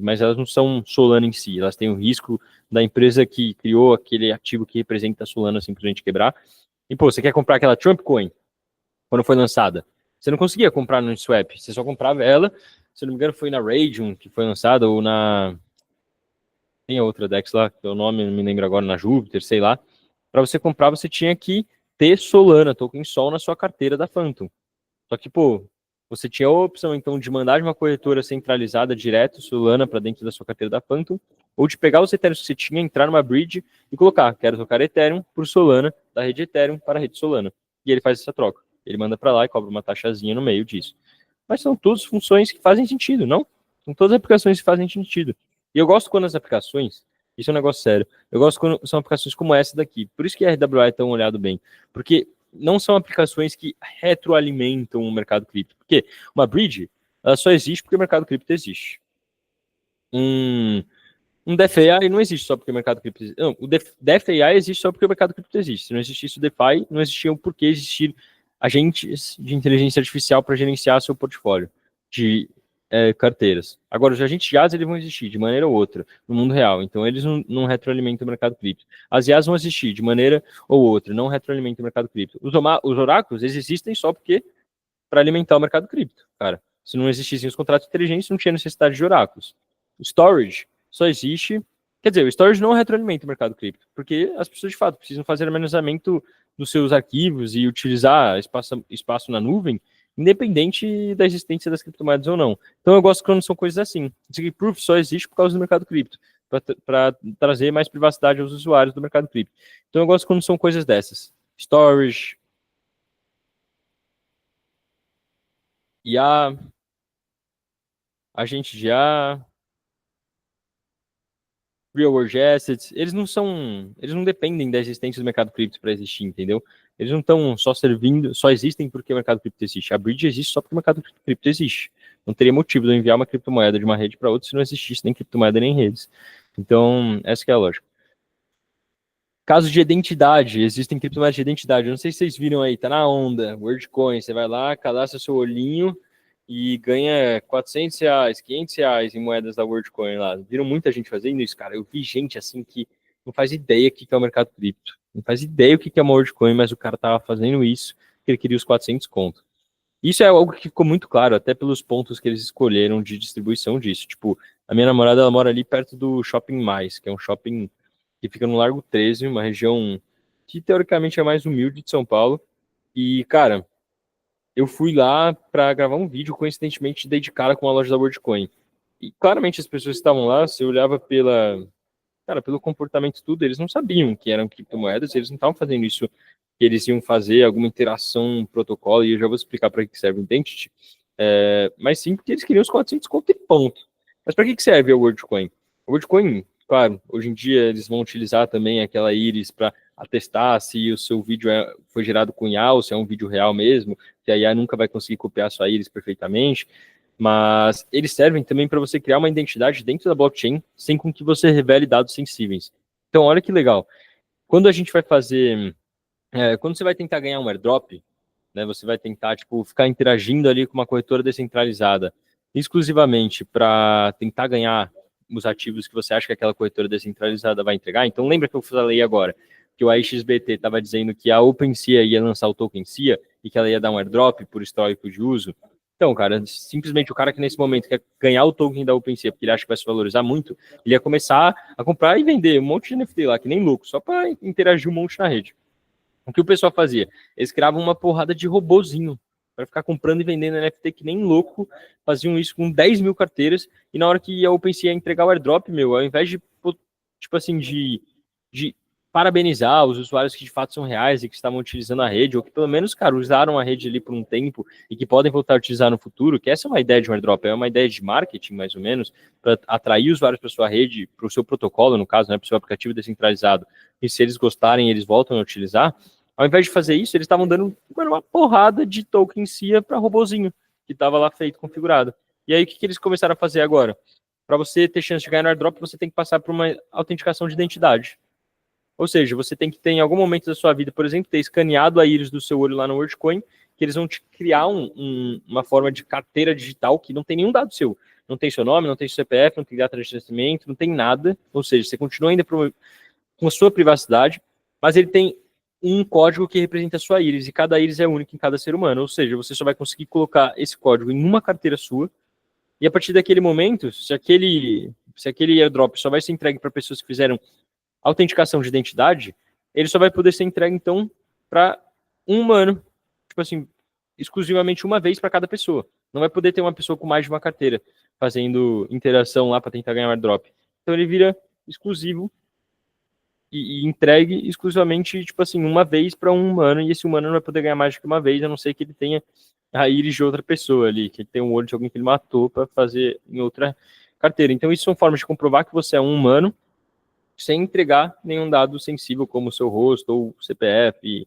Mas elas não são Solana em si. Elas têm o risco da empresa que criou aquele ativo que representa a Solana simplesmente quebrar. E, pô, você quer comprar aquela Trump Coin quando foi lançada? Você não conseguia comprar no Uniswap. Você só comprava ela. Se não me engano, foi na Radium que foi lançada ou na... Tem a outra DEX lá, que é o nome, não me lembro agora, na Júpiter, sei lá. Para você comprar, você tinha que ter Solana, token Sol, na sua carteira da Phantom. Só que, pô, você tinha a opção, então, de mandar de uma corretora centralizada direto Solana para dentro da sua carteira da Phantom, ou de pegar os Ethereum que você tinha, entrar numa bridge e colocar, quero trocar Ethereum por Solana, da rede Ethereum para a rede Solana. E ele faz essa troca. Ele manda para lá e cobra uma taxazinha no meio disso. Mas são todas funções que fazem sentido, não? São todas aplicações que fazem sentido. E eu gosto quando as aplicações, isso é um negócio sério, eu gosto quando são aplicações como essa daqui. Por isso que a RWA é tão olhado bem. Porque não são aplicações que retroalimentam o mercado cripto. Porque uma bridge, ela só existe porque o mercado cripto existe. Um DeFi não existe só porque o mercado cripto existe. Não, o DeFi existe só porque o mercado cripto existe. Se não existisse o DeFi, não existia o porquê existir agentes de inteligência artificial para gerenciar seu portfólio de carteiras. Agora, os agentes de IaaS eles vão existir de maneira ou outra no mundo real, então eles não retroalimentam o mercado cripto. As IaaS vão existir de maneira ou outra, não retroalimentam o mercado cripto. Os oráculos eles existem só porque para alimentar o mercado cripto, cara. Se não existissem os contratos inteligentes, não tinha necessidade de oráculos. O storage só existe, quer dizer, o storage não retroalimenta o mercado cripto, porque as pessoas de fato precisam fazer armazenamento dos seus arquivos e utilizar espaço na nuvem, independente da existência das criptomoedas ou não. Então eu gosto quando são coisas assim. O Secret Proof só existe por causa do mercado cripto, para trazer mais privacidade aos usuários do mercado cripto. Então eu gosto quando são coisas dessas. Storage, IA, agente de IA, real world assets, eles não dependem da existência do mercado cripto para existir, entendeu? Eles não estão só servindo, só existem porque o mercado cripto existe. A bridge existe só porque o mercado cripto existe. Não teria motivo de eu enviar uma criptomoeda de uma rede para outra se não existisse nem criptomoeda nem redes. Então, essa que é a lógica. Caso de identidade, existem criptomoedas de identidade. Eu não sei se vocês viram aí, tá na onda, WorldCoin. Você vai lá, cadastra seu olhinho e ganha R$ 400, R$ 500 em moedas da WorldCoin lá. Viram muita gente fazendo isso, cara. Eu vi gente assim que não faz ideia o que é o mercado cripto. Não faz ideia o que é uma WorldCoin, mas o cara tava fazendo isso porque ele queria os 400 conto. Isso é algo que ficou muito claro, até pelos pontos que eles escolheram de distribuição disso. Tipo, a minha namorada, ela mora ali perto do Shopping Mais, que é um shopping que fica no Largo 13, uma região que teoricamente é mais humilde de São Paulo. E, cara, eu fui lá para gravar um vídeo, coincidentemente dei de cara com a loja da WorldCoin. E claramente as pessoas que estavam lá, você olhava pelo comportamento tudo, eles não sabiam que eram criptomoedas, eles não estavam fazendo isso, que eles iam fazer alguma interação, um protocolo, e eu já vou explicar para que serve o Identity, mas sim porque eles queriam os 400 conto e ponto. Mas para que serve a WorldCoin? A WorldCoin, claro, hoje em dia eles vão utilizar também aquela íris para atestar se o seu vídeo foi gerado com IA ou se é um vídeo real mesmo, que a IA nunca vai conseguir copiar a sua íris perfeitamente, mas eles servem também para você criar uma identidade dentro da blockchain sem com que você revele dados sensíveis. Então, olha que legal. Quando a gente vai fazer, quando você vai tentar ganhar um airdrop, né, você vai tentar tipo ficar interagindo ali com uma corretora descentralizada, exclusivamente para tentar ganhar os ativos que você acha que aquela corretora descentralizada vai entregar. Então, lembra que eu falei agora que o AXBT estava dizendo que a OpenSea ia lançar o token SEA e que ela ia dar um airdrop por histórico de uso? Então, cara, simplesmente o cara que nesse momento quer ganhar o token da OpenSea porque ele acha que vai se valorizar muito, ele ia começar a comprar e vender um monte de NFT lá, que nem louco, só para interagir um monte na rede. O que o pessoal fazia? Eles criavam uma porrada de robozinho para ficar comprando e vendendo NFT que nem louco, faziam isso com 10 mil carteiras, e na hora que a OpenSea ia entregar o airdrop, meu, ao invés de, tipo assim, de parabenizar os usuários que de fato são reais e que estavam utilizando a rede, ou que pelo menos, cara, usaram a rede ali por um tempo e que podem voltar a utilizar no futuro, que essa é uma ideia de um airdrop, é uma ideia de marketing, mais ou menos, para atrair usuários para sua rede, para o seu protocolo, no caso, né, para o seu aplicativo descentralizado, e se eles gostarem, eles voltam a utilizar. Ao invés de fazer isso, eles estavam dando uma porrada de token SIA para robozinho, que estava lá feito, configurado. E aí, o que eles começaram a fazer agora? Para você ter chance de ganhar no airdrop, você tem que passar por uma autenticação de identidade. Ou seja, você tem que ter, em algum momento da sua vida, por exemplo, ter escaneado a íris do seu olho lá no WorldCoin, que eles vão te criar uma forma de carteira digital que não tem nenhum dado seu. Não tem seu nome, não tem seu CPF, não tem data de nascimento, não tem nada. Ou seja, você continua ainda com a sua privacidade, mas ele tem um código que representa a sua íris, e cada íris é única em cada ser humano, ou seja, você só vai conseguir colocar esse código em uma carteira sua, e a partir daquele momento, se aquele airdrop só vai ser entregue para pessoas que fizeram autenticação de identidade, ele só vai poder ser entregue, então, para um humano, tipo assim, exclusivamente uma vez para cada pessoa. Não vai poder ter uma pessoa com mais de uma carteira fazendo interação lá para tentar ganhar um airdrop. Então ele vira exclusivo e entregue exclusivamente, tipo assim, uma vez para um humano, e esse humano não vai poder ganhar mais do que uma vez, a não ser que ele tenha a íris de outra pessoa ali, que ele tem um olho de alguém que ele matou para fazer em outra carteira. Então, isso são formas de comprovar que você é um humano, sem entregar nenhum dado sensível, como o seu rosto, ou CPF,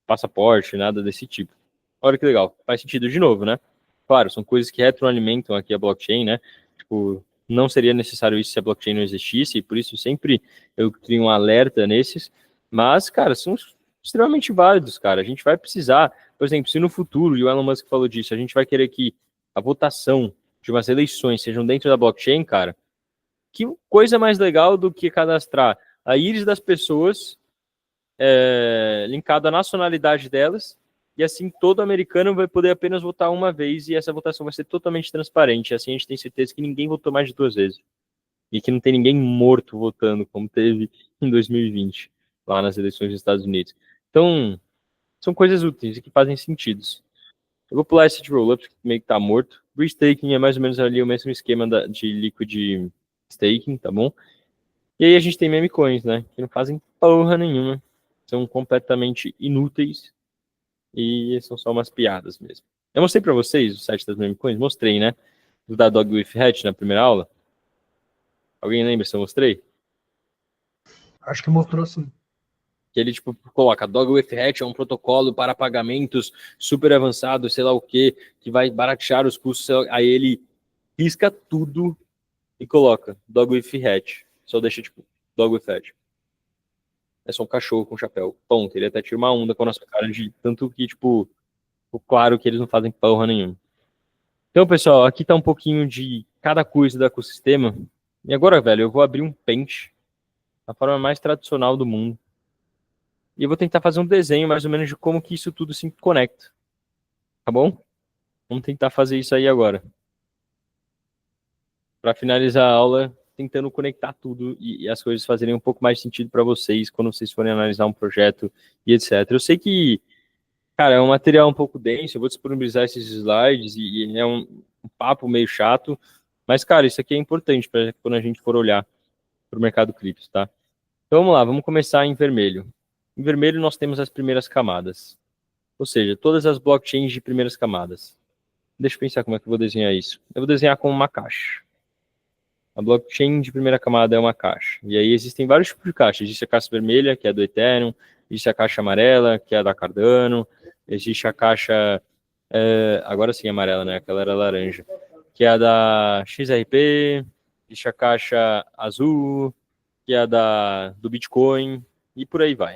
passaporte, nada desse tipo. Olha que legal, faz sentido de novo, né? Claro, são coisas que retroalimentam aqui a blockchain, né? Tipo, não seria necessário isso se a blockchain não existisse, e por isso sempre eu crio um alerta nesses, mas, cara, são extremamente válidos, cara. A gente vai precisar, por exemplo, se no futuro, e o Elon Musk falou disso, a gente vai querer que a votação de umas eleições sejam dentro da blockchain, cara, que coisa mais legal do que cadastrar a íris das pessoas linkado à nacionalidade delas, e assim todo americano vai poder apenas votar uma vez, e essa votação vai ser totalmente transparente. Assim a gente tem certeza que ninguém votou mais de 2 vezes. E que não tem ninguém morto votando, como teve em 2020, lá nas eleições dos Estados Unidos. Então, são coisas úteis e que fazem sentido. Eu vou pular esse de roll-up, que meio que tá morto. Restaking é mais ou menos ali o mesmo esquema de liquid staking, tá bom? E aí a gente tem meme coins, né? Que não fazem porra nenhuma. São completamente inúteis e são só umas piadas mesmo. Eu mostrei pra vocês o site das meme coins? Mostrei, né? Do da Dog with Hatch na primeira aula. Alguém lembra se eu mostrei? Acho que mostrou sim. Que ele, tipo, coloca Dog with Hatch é um protocolo para pagamentos super avançado, sei lá o que vai baratear os custos. Aí ele risca tudo e coloca Dog with Hatch. Só deixa, tipo, Dog with Hatch. É só um cachorro com chapéu. Ponto. Ele até tira uma onda com a nossa cara de tanto que, tipo, claro que eles não fazem porra nenhuma. Então, pessoal, aqui tá um pouquinho de cada coisa do ecossistema. E agora, velho, eu vou abrir um Paint, a forma mais tradicional do mundo. E eu vou tentar fazer um desenho mais ou menos de como que isso tudo se conecta. Tá bom? Vamos tentar fazer isso aí agora. Para finalizar a aula, tentando conectar tudo e as coisas fazerem um pouco mais sentido para vocês quando vocês forem analisar um projeto e etc. Eu sei que, cara, é um material um pouco denso, eu vou disponibilizar esses slides e é um papo meio chato, mas, cara, isso aqui é importante para quando a gente for olhar para o mercado cripto, tá? Então vamos lá, vamos começar em vermelho. Em vermelho nós temos as primeiras camadas, ou seja, todas as blockchains de primeiras camadas. Deixa eu pensar como é que eu vou desenhar isso. Eu vou desenhar como uma caixa. A blockchain de primeira camada é uma caixa. E aí existem vários tipos de caixa. Existe a caixa vermelha, que é do Ethereum. Existe a caixa amarela, que é da Cardano. Existe a caixa, agora sim amarela, né? Aquela era laranja. Que é a da XRP. Existe a caixa azul, que é a do Bitcoin. E por aí vai.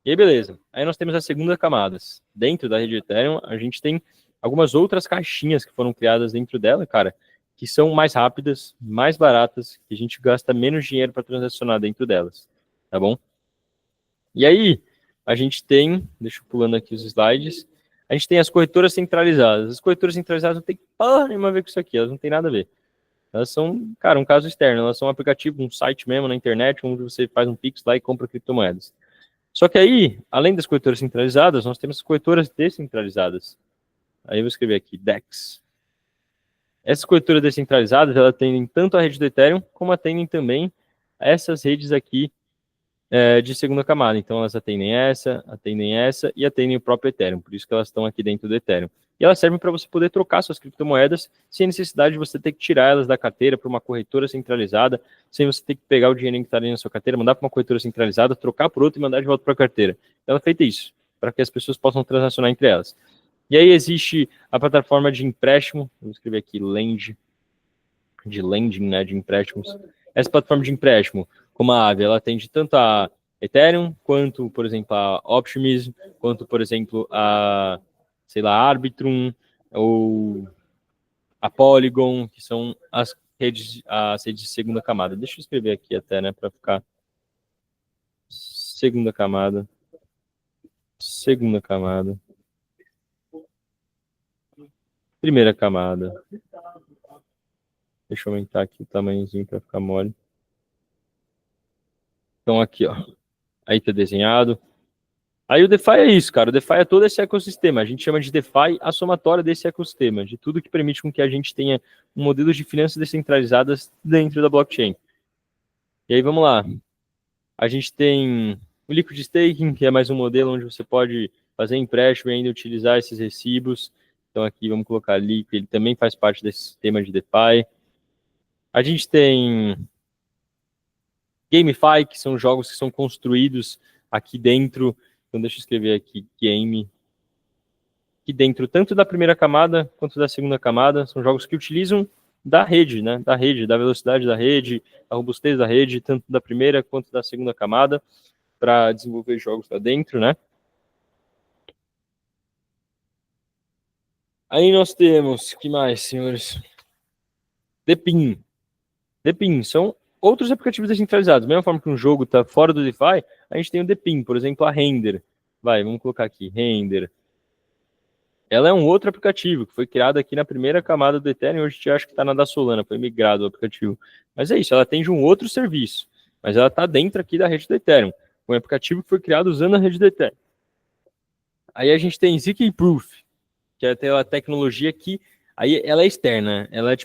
E aí, beleza. Aí nós temos as segundas camadas. Dentro da rede Ethereum, a gente tem algumas outras caixinhas que foram criadas dentro dela, cara, que são mais rápidas, mais baratas, que a gente gasta menos dinheiro para transacionar dentro delas, tá bom? E aí, a gente tem, deixa eu pulando aqui os slides, a gente tem as corretoras centralizadas. As corretoras centralizadas não tem porra nenhuma a ver com isso aqui, elas não têm nada a ver. Elas são, cara, um caso externo, elas são um aplicativo, um site mesmo na internet, onde você faz um Pix lá e compra criptomoedas. Só que aí, além das corretoras centralizadas, nós temos as corretoras descentralizadas. Aí eu vou escrever aqui, DEX. Essas corretoras descentralizadas, elas atendem tanto a rede do Ethereum, como atendem também essas redes aqui de segunda camada. Então, elas atendem essa e atendem o próprio Ethereum. Por isso que elas estão aqui dentro do Ethereum. E elas servem para você poder trocar suas criptomoedas sem necessidade de você ter que tirar elas da carteira para uma corretora centralizada, sem você ter que pegar o dinheiro que está ali na sua carteira, mandar para uma corretora centralizada, trocar por outra e mandar de volta para a carteira. Então, ela é feita isso, para que as pessoas possam transacionar entre elas. E aí existe a plataforma de empréstimo, vou escrever aqui de lending, né, de empréstimos. Essa plataforma de empréstimo, como a Aave, ela atende tanto a Ethereum, quanto, por exemplo, a Optimism, quanto, por exemplo, a, sei lá, Arbitrum, ou a Polygon, que são as redes de segunda camada. Deixa eu escrever aqui até, né, para ficar segunda camada. Primeira camada. Deixa eu aumentar aqui o tamanhozinho para ficar mole. Então aqui, ó. Aí tá desenhado. Aí o DeFi é isso, cara. O DeFi é todo esse ecossistema. A gente chama de DeFi a somatória desse ecossistema, de tudo que permite com que a gente tenha um modelo de finanças descentralizadas dentro da blockchain. E aí vamos lá. A gente tem o Liquid Staking, que é mais um modelo onde você pode fazer empréstimo e ainda utilizar esses recibos. Então aqui vamos colocar Liquid, ele também faz parte desse sistema de DeFi. A gente tem GameFi, que são jogos que são construídos aqui dentro. Então deixa eu escrever aqui, game. Aqui dentro, tanto da primeira camada quanto da segunda camada, são jogos que utilizam da rede, né? Da rede, da velocidade da rede, da robustez da rede, tanto da primeira quanto da segunda camada, para desenvolver jogos lá dentro, né? Aí nós temos, que mais, senhores? Depin. Depin são outros aplicativos descentralizados. Da mesma forma que um jogo está fora do DeFi, a gente tem o Depin, por exemplo, a Render. Vamos colocar aqui, Render. Ela é um outro aplicativo que foi criado aqui na primeira camada do Ethereum, hoje a gente acha que está na da Solana, foi migrado o aplicativo. Mas é isso, ela atende um outro serviço, mas ela está dentro aqui da rede do Ethereum. Um aplicativo que foi criado usando a rede do Ethereum. Aí a gente tem ZK Proof, que é a tecnologia que aí ela é externa, ela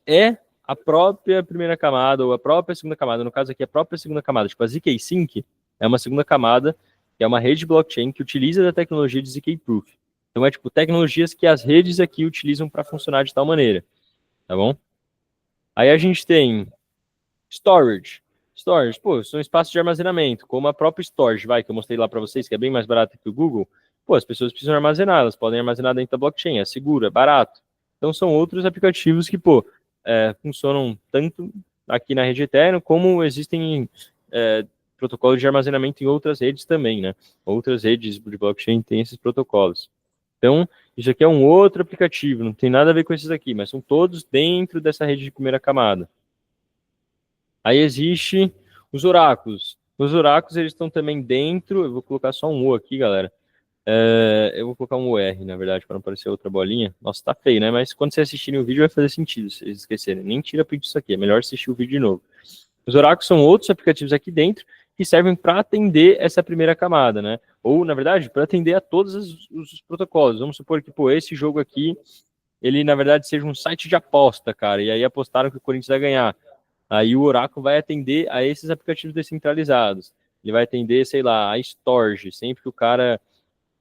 é a própria primeira camada ou a própria segunda camada, no caso aqui a própria segunda camada, tipo a ZK Sync é uma segunda camada, que é uma rede blockchain que utiliza da tecnologia de ZK Proof. Então é tipo tecnologias que as redes aqui utilizam para funcionar de tal maneira, tá bom? Aí a gente tem storage, pô, são espaços de armazenamento, como a própria storage, que eu mostrei lá para vocês, que é bem mais barato que o Google. Pô, as pessoas precisam armazenar, elas podem armazenar dentro da blockchain, é seguro, é barato. Então são outros aplicativos que, funcionam tanto aqui na rede Ethereum, como existem protocolos de armazenamento em outras redes também, né? Outras redes de blockchain têm esses protocolos. Então, isso aqui é um outro aplicativo, não tem nada a ver com esses aqui, mas são todos dentro dessa rede de primeira camada. Aí existe os oráculos. Os oráculos, eles estão também dentro, eu vou colocar só um O aqui, galera. Eu vou colocar um OR, na verdade, para não aparecer outra bolinha. Nossa, tá feio, né? Mas quando vocês assistirem o vídeo vai fazer sentido, se vocês esquecerem. Nem tira print disso aqui, é melhor assistir o vídeo de novo. Os oráculos são outros aplicativos aqui dentro que servem para atender essa primeira camada, né? Ou, na verdade, para atender a todos os protocolos. Vamos supor que, pô, esse jogo aqui, ele, na verdade, seja um site de aposta, cara, e aí apostaram que o Corinthians vai ganhar. Aí o oráculo vai atender a esses aplicativos descentralizados. Ele vai atender, sei lá, a Storge, sempre que o cara,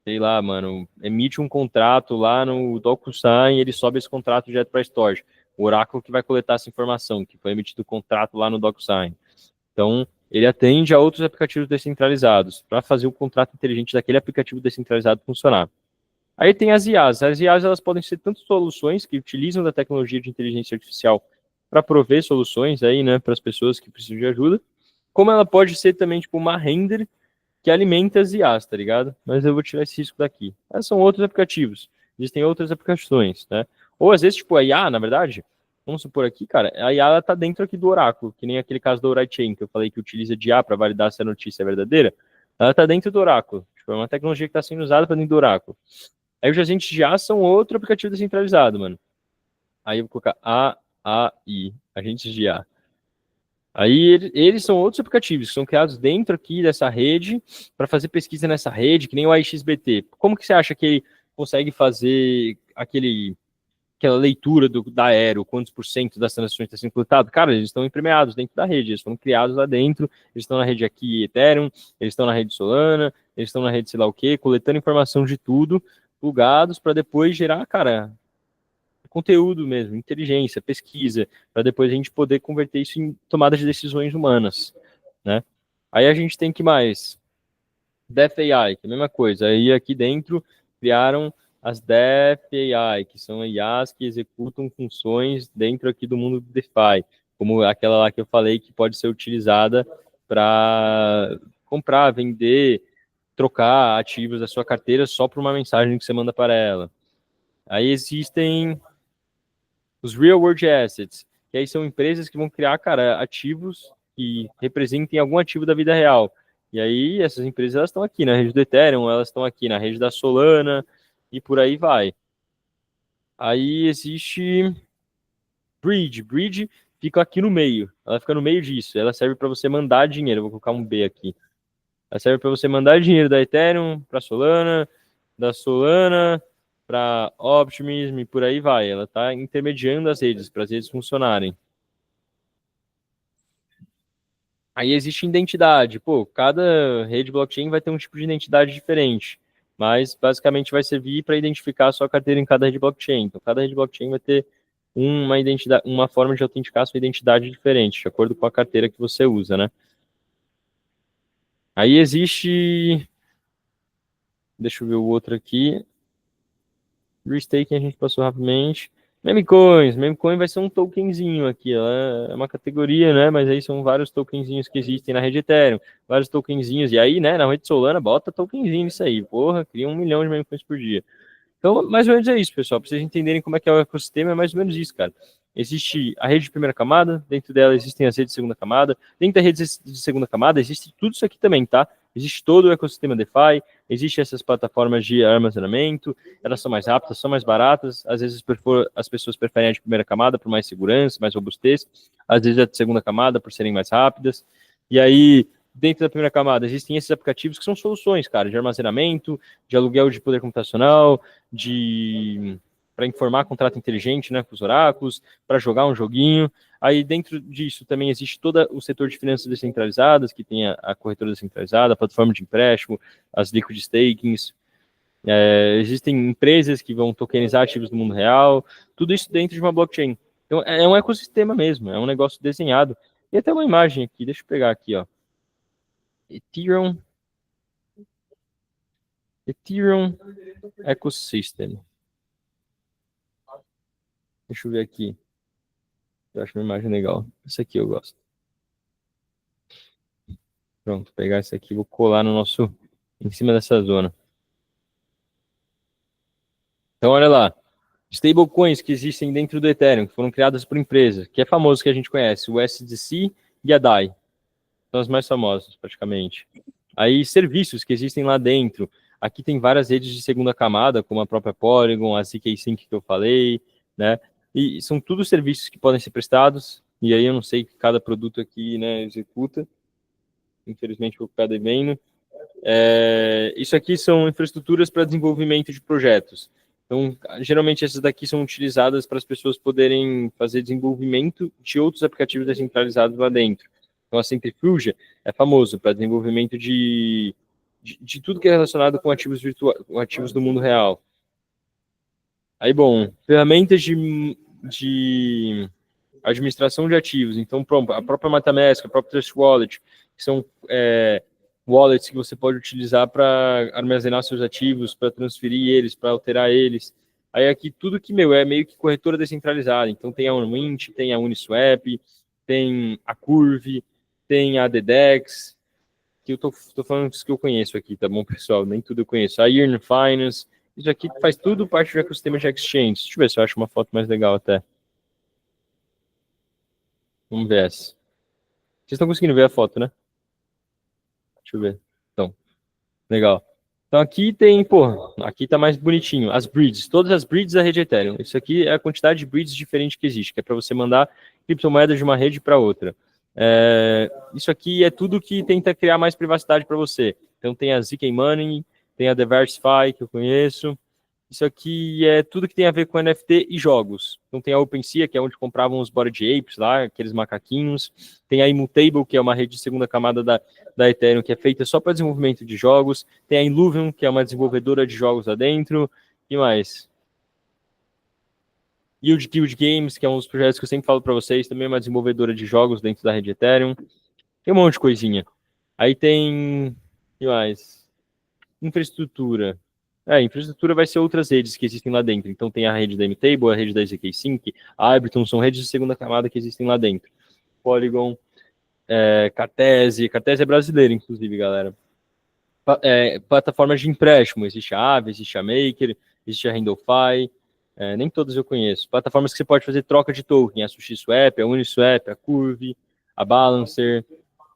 sei lá, mano, emite um contrato lá no DocuSign, ele sobe esse contrato direto para a Storge. O oráculo que vai coletar essa informação, que foi emitido o contrato lá no DocuSign. Então, ele atende a outros aplicativos descentralizados para fazer o contrato inteligente daquele aplicativo descentralizado funcionar. Aí tem as IAs. As IAs, elas podem ser tanto soluções que utilizam da tecnologia de inteligência artificial para prover soluções aí, né, para as pessoas que precisam de ajuda, como ela pode ser também tipo uma render que alimenta as IAs, tá ligado? Mas eu vou tirar esse risco daqui. Mas são outros aplicativos. Existem outras aplicações, né? Ou às vezes, tipo, a IA, na verdade, vamos supor aqui, cara, a IA ela tá dentro aqui do oráculo, que nem aquele caso do Orachain, que eu falei que utiliza de IA para validar se a notícia é verdadeira. Ela tá dentro do oráculo. Tipo, é uma tecnologia que está sendo usada para dentro do oráculo. Aí os agentes de IA são outro aplicativo descentralizado, mano. Aí eu vou colocar AI, agentes de IA. Aí eles são outros aplicativos que são criados dentro aqui dessa rede para fazer pesquisa nessa rede, que nem o AIXBT. Como que você acha que ele consegue fazer aquela leitura da Aero, quantos por cento das transações está sendo coletado? Cara, eles estão empremeados dentro da rede, eles foram criados lá dentro, eles estão na rede aqui Ethereum, eles estão na rede Solana, eles estão na rede sei lá o quê, coletando informação de tudo, plugados para depois gerar, cara, conteúdo mesmo, inteligência, pesquisa, para depois a gente poder converter isso em tomada de decisões humanas, né? Aí a gente tem que mais? Depth AI, que é a mesma coisa. Aí aqui dentro criaram as Depth AI, que são IAs que executam funções dentro aqui do mundo do DeFi, como aquela lá que eu falei que pode ser utilizada para comprar, vender, trocar ativos da sua carteira só por uma mensagem que você manda para ela. Aí existem os real world assets, que aí são empresas que vão criar, cara, ativos que representem algum ativo da vida real. E aí essas empresas elas estão aqui na rede do Ethereum, elas estão aqui na rede da Solana e por aí vai. Aí existe Bridge. Bridge fica aqui no meio. Ela fica no meio disso. Ela serve para você mandar dinheiro. Eu vou colocar um B aqui. Ela serve para você mandar dinheiro da Ethereum para Solana, da Solana para Optimism e por aí vai. Ela está intermediando as redes para as redes funcionarem. Aí existe identidade. Pô, cada rede blockchain vai ter um tipo de identidade diferente, mas basicamente vai servir para identificar a sua carteira em cada rede blockchain. Então, cada rede blockchain vai ter uma identidade, uma forma de autenticar a sua identidade diferente, de acordo com a carteira que você usa, né? Aí existe, deixa eu ver o outro aqui. Restaking a gente passou rapidamente. Memecoins. Memecoin vai ser um tokenzinho aqui. Ela é uma categoria, né? Mas aí são vários tokenzinhos que existem na rede Ethereum. Vários tokenzinhos. E aí, né, na rede Solana, bota tokenzinho nisso aí. Porra, cria 1 milhão de memecoins por dia. Então, mais ou menos é isso, pessoal. Para vocês entenderem como é que é o ecossistema, é mais ou menos isso, cara. Existe a rede de primeira camada, dentro dela existem as redes de segunda camada, dentro da rede de segunda camada existe tudo isso aqui também, tá? Existe todo o ecossistema DeFi, existe essas plataformas de armazenamento, elas são mais rápidas, são mais baratas, às vezes as pessoas preferem a de primeira camada por mais segurança, mais robustez, às vezes a de segunda camada por serem mais rápidas, e aí dentro da primeira camada existem esses aplicativos que são soluções, cara, de armazenamento, de aluguel de poder computacional, de para informar contrato inteligente, né, com os oráculos, para jogar um joguinho. Aí dentro disso também existe todo o setor de finanças descentralizadas, que tem a corretora descentralizada, a plataforma de empréstimo, as liquid stakings. Existem empresas que vão tokenizar ativos no mundo real, tudo isso dentro de uma blockchain. Então é um ecossistema mesmo, é um negócio desenhado. E até uma imagem aqui, deixa eu pegar aqui, ó. Ethereum Ecosystem. Deixa eu ver aqui. Eu acho uma imagem legal. Essa aqui eu gosto. Pronto, vou pegar esse aqui e vou colar no nosso, em cima dessa zona. Então, olha lá. Stablecoins que existem dentro do Ethereum, que foram criadas por empresas, que é famoso, que a gente conhece, o SDC e a DAI. São as mais famosas, praticamente. Aí, serviços que existem lá dentro. Aqui tem várias redes de segunda camada, como a própria Polygon, a ZK-Sync que eu falei, né? E são tudo serviços que podem ser prestados, e aí eu não sei que cada produto aqui, né, executa. Infelizmente, vou ficar devendo. Isso aqui são infraestruturas para desenvolvimento de projetos. Então, geralmente essas daqui são utilizadas para as pessoas poderem fazer desenvolvimento de outros aplicativos descentralizados lá dentro. Então, a Centrifugia é famoso para desenvolvimento de tudo que é relacionado com ativos virtuais, com ativos do mundo real. Aí, bom, ferramentas de administração de ativos. Então, a própria MetaMask, a própria Trust Wallet, que são wallets que você pode utilizar para armazenar seus ativos, para transferir eles, para alterar eles. Aí aqui tudo que, é meio que corretora descentralizada. Então tem a Unwint, tem a Uniswap, tem a Curve, tem a DDEX, que eu tô falando dos que eu conheço aqui, tá bom, pessoal? Nem tudo eu conheço. A Yearn Finance, isso aqui faz tudo parte do ecossistema de exchange. Deixa eu ver se eu acho uma foto mais legal até. Vamos ver essa. Vocês estão conseguindo ver a foto, né? Deixa eu ver. Então, legal. Então aqui tem, aqui tá mais bonitinho. As bridges, todas as bridges da rede Ethereum. Isso aqui é a quantidade de bridges diferente que existe, que é para você mandar criptomoedas de uma rede para outra. Isso aqui é tudo que tenta criar mais privacidade para você. Então tem a ZK Money, tem a Diversify, que eu conheço. Isso aqui é tudo que tem a ver com NFT e jogos. Então tem a OpenSea, que é onde compravam os Bored Apes lá, aqueles macaquinhos. Tem a Immutable, que é uma rede de segunda camada da Ethereum, que é feita só para desenvolvimento de jogos. Tem a Illuvium, que é uma desenvolvedora de jogos lá dentro. E mais? Yield Guild Games, que é um dos projetos que eu sempre falo para vocês, também é uma desenvolvedora de jogos dentro da rede Ethereum. Tem um monte de coisinha. Aí tem... E mais? Infraestrutura. Infraestrutura vai ser outras redes que existem lá dentro. Então tem a rede da Immutable, a rede da ZK-Sync, a Arbitrum, são redes de segunda camada que existem lá dentro. Polygon, Cartese é brasileira, inclusive, galera. Plataformas de empréstimo, existe a Aave, existe a Maker, existe a Handlefy, nem todas eu conheço. Plataformas que você pode fazer troca de token, a SushiSwap, a Uniswap, a Curve, a Balancer,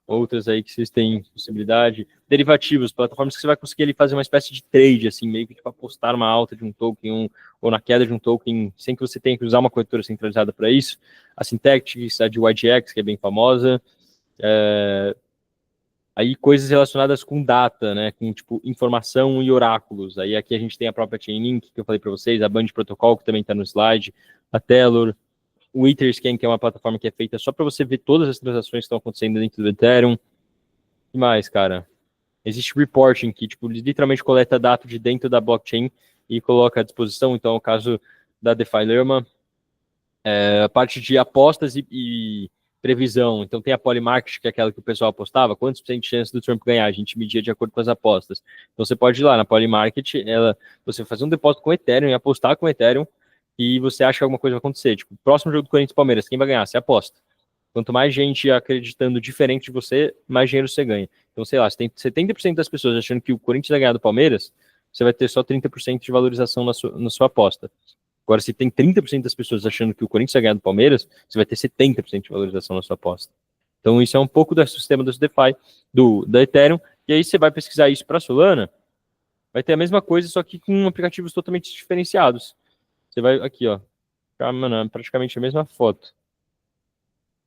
outras aí que vocês têm possibilidade. Derivativos, plataformas que você vai conseguir ali fazer uma espécie de trade, assim, meio que tipo, apostar uma alta de um token ou na queda de um token, sem que você tenha que usar uma corretora centralizada para isso. A Synthetix, a de YGX, que é bem famosa. Aí coisas relacionadas com data, né, com tipo informação e oráculos. Aí aqui a gente tem a própria Chainlink, que eu falei para vocês, a Band Protocol, que também está no slide, a Tellor, o Etherscan, que é uma plataforma que é feita só para você ver todas as transações que estão acontecendo dentro do Ethereum. E mais, cara? Existe reporting, que tipo, literalmente coleta dado de dentro da blockchain e coloca à disposição. Então, o caso da DeFi Lerma, a parte de apostas e previsão. Então, tem a Polymarket, que é aquela que o pessoal apostava. Quantos por cento de chance do Trump ganhar? A gente media de acordo com as apostas. Então, você pode ir lá na Polymarket, você fazer um depósito com Ethereum e apostar com Ethereum, e você acha que alguma coisa vai acontecer. Tipo, próximo jogo do Corinthians e Palmeiras, quem vai ganhar? Você aposta. Quanto mais gente acreditando diferente de você, mais dinheiro você ganha. Então, sei lá, se tem 70% das pessoas achando que o Corinthians vai ganhar do Palmeiras, você vai ter só 30% de valorização na sua aposta. Agora, se tem 30% das pessoas achando que o Corinthians vai ganhar do Palmeiras, você vai ter 70% de valorização na sua aposta. Então, isso é um pouco do sistema do DeFi, da Ethereum, e aí você vai pesquisar isso para a Solana, vai ter a mesma coisa, só que com aplicativos totalmente diferenciados. Você vai aqui, ó, praticamente a mesma foto.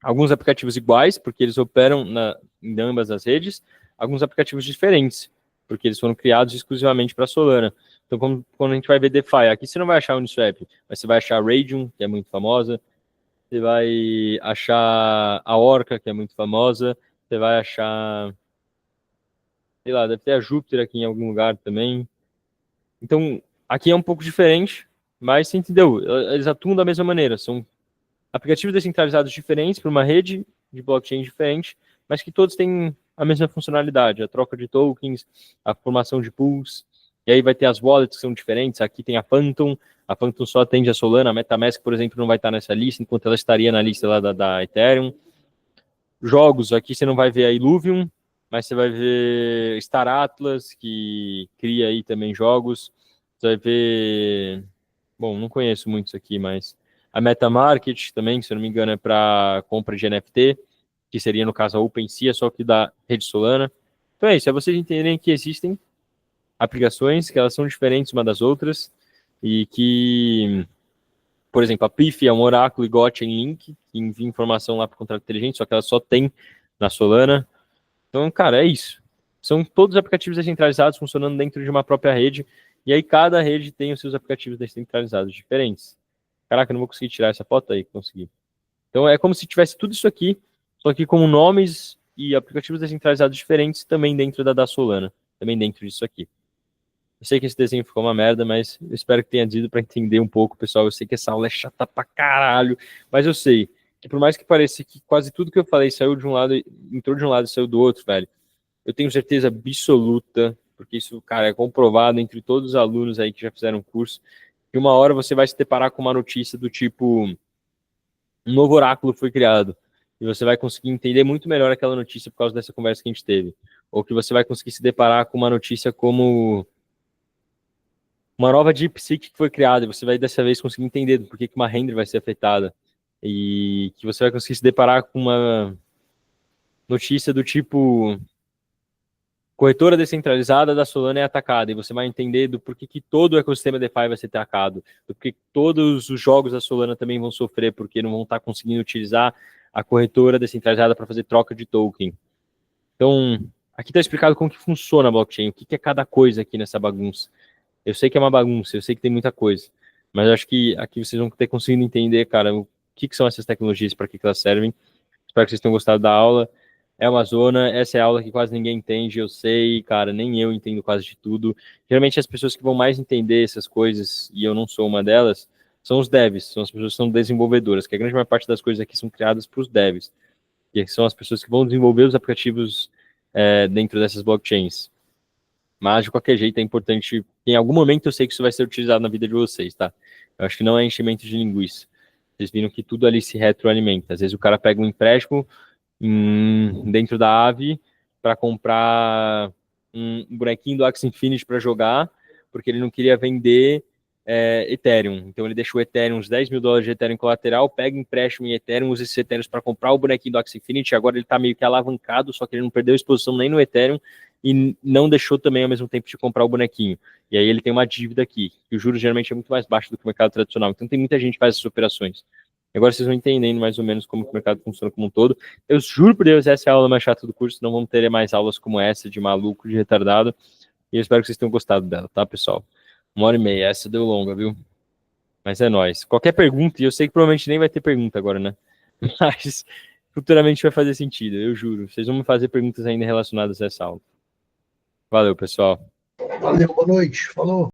Alguns aplicativos iguais, porque eles operam em ambas as redes, alguns aplicativos diferentes, porque eles foram criados exclusivamente para Solana. Então, quando a gente vai ver DeFi, aqui você não vai achar a Uniswap, mas você vai achar a Radium, que é muito famosa, você vai achar a Orca, que é muito famosa, você vai achar, sei lá, deve ter a Júpiter aqui em algum lugar também. Então, aqui é um pouco diferente, mas você entendeu? Eles atuam da mesma maneira, são aplicativos descentralizados diferentes para uma rede de blockchain diferente, mas que todos têm a mesma funcionalidade, a troca de tokens, a formação de pools, e aí vai ter as wallets que são diferentes, aqui tem a Phantom só atende a Solana, a MetaMask, por exemplo, não vai estar nessa lista, enquanto ela estaria na lista lá da Ethereum. Jogos, aqui você não vai ver a Illuvium, mas você vai ver Star Atlas, que cria aí também jogos. Você vai ver... Bom, não conheço muito isso aqui, mas a MetaMarket também, se eu não me engano, é para compra de NFT, que seria, no caso, a OpenSea, só que da rede Solana. Então é isso, é vocês entenderem que existem aplicações, que elas são diferentes uma das outras, e que, por exemplo, a PIF é um oráculo igual a Chainlink, que envia informação lá para o contrato inteligente, só que ela só tem na Solana. Então, cara, é isso. São todos aplicativos descentralizados funcionando dentro de uma própria rede, e aí cada rede tem os seus aplicativos descentralizados diferentes. Caraca, eu não vou conseguir tirar essa foto aí, consegui. Então é como se tivesse tudo isso aqui, só que com nomes e aplicativos descentralizados diferentes também dentro da Solana, também dentro disso aqui. Eu sei que esse desenho ficou uma merda, mas eu espero que tenha dito para entender um pouco, pessoal. Eu sei que essa aula é chata pra caralho, mas eu sei que por mais que pareça que quase tudo que eu falei saiu de um lado, entrou de um lado e saiu do outro, velho, eu tenho certeza absoluta, porque isso, cara, é comprovado entre todos os alunos aí que já fizeram curso, que uma hora você vai se deparar com uma notícia do tipo, um novo oráculo foi criado, e você vai conseguir entender muito melhor aquela notícia por causa dessa conversa que a gente teve. Ou que você vai conseguir se deparar com uma notícia como uma nova DeepSeek que foi criada, e você vai dessa vez conseguir entender por que uma render vai ser afetada. E que você vai conseguir se deparar com uma notícia do tipo corretora descentralizada da Solana é atacada, e você vai entender do porquê que todo o ecossistema DeFi vai ser atacado, do porquê que todos os jogos da Solana também vão sofrer porque não vão estar conseguindo utilizar a corretora descentralizada para fazer troca de token. Então, aqui está explicado como que funciona a blockchain, o que é cada coisa aqui nessa bagunça. Eu sei que é uma bagunça, eu sei que tem muita coisa, mas eu acho que aqui vocês vão ter conseguido entender, cara, o que são essas tecnologias, para que elas servem. Espero que vocês tenham gostado da aula. É uma zona, essa é a aula que quase ninguém entende, eu sei, cara, nem eu entendo quase de tudo. Geralmente as pessoas que vão mais entender essas coisas, e eu não sou uma delas, são os devs, são as pessoas que são desenvolvedoras, que a grande maior parte das coisas aqui são criadas para os devs, que são as pessoas que vão desenvolver os aplicativos dentro dessas blockchains. Mas, de qualquer jeito, é importante, em algum momento eu sei que isso vai ser utilizado na vida de vocês, tá? Eu acho que não é enchimento de linguiça. Vocês viram que tudo ali se retroalimenta. Às vezes o cara pega um empréstimo dentro da Aave para comprar um bonequinho do Axie Infinity para jogar, porque ele não queria vender Ethereum. Então ele deixou o Ethereum, uns $10.000 de Ethereum colateral, pega empréstimo em Ethereum, usa esses Ethereum para comprar o bonequinho do Axie Infinity. Agora ele está meio que alavancado, só que ele não perdeu exposição nem no Ethereum e não deixou também ao mesmo tempo de comprar o bonequinho. E aí ele tem uma dívida aqui, que o juros geralmente é muito mais baixo do que o mercado tradicional. Então tem muita gente que faz essas operações. Agora vocês vão entendendo mais ou menos como que o mercado funciona como um todo. Eu juro por Deus, essa é a aula mais chata do curso, não vamos ter mais aulas como essa, de maluco, de retardado. E eu espero que vocês tenham gostado dela, tá, pessoal? 1h30, essa deu longa, viu? Mas é nóis. Qualquer pergunta, e eu sei que provavelmente nem vai ter pergunta agora, né? Mas futuramente vai fazer sentido, eu juro. Vocês vão me fazer perguntas ainda relacionadas a essa aula. Valeu, pessoal. Valeu, boa noite. Falou.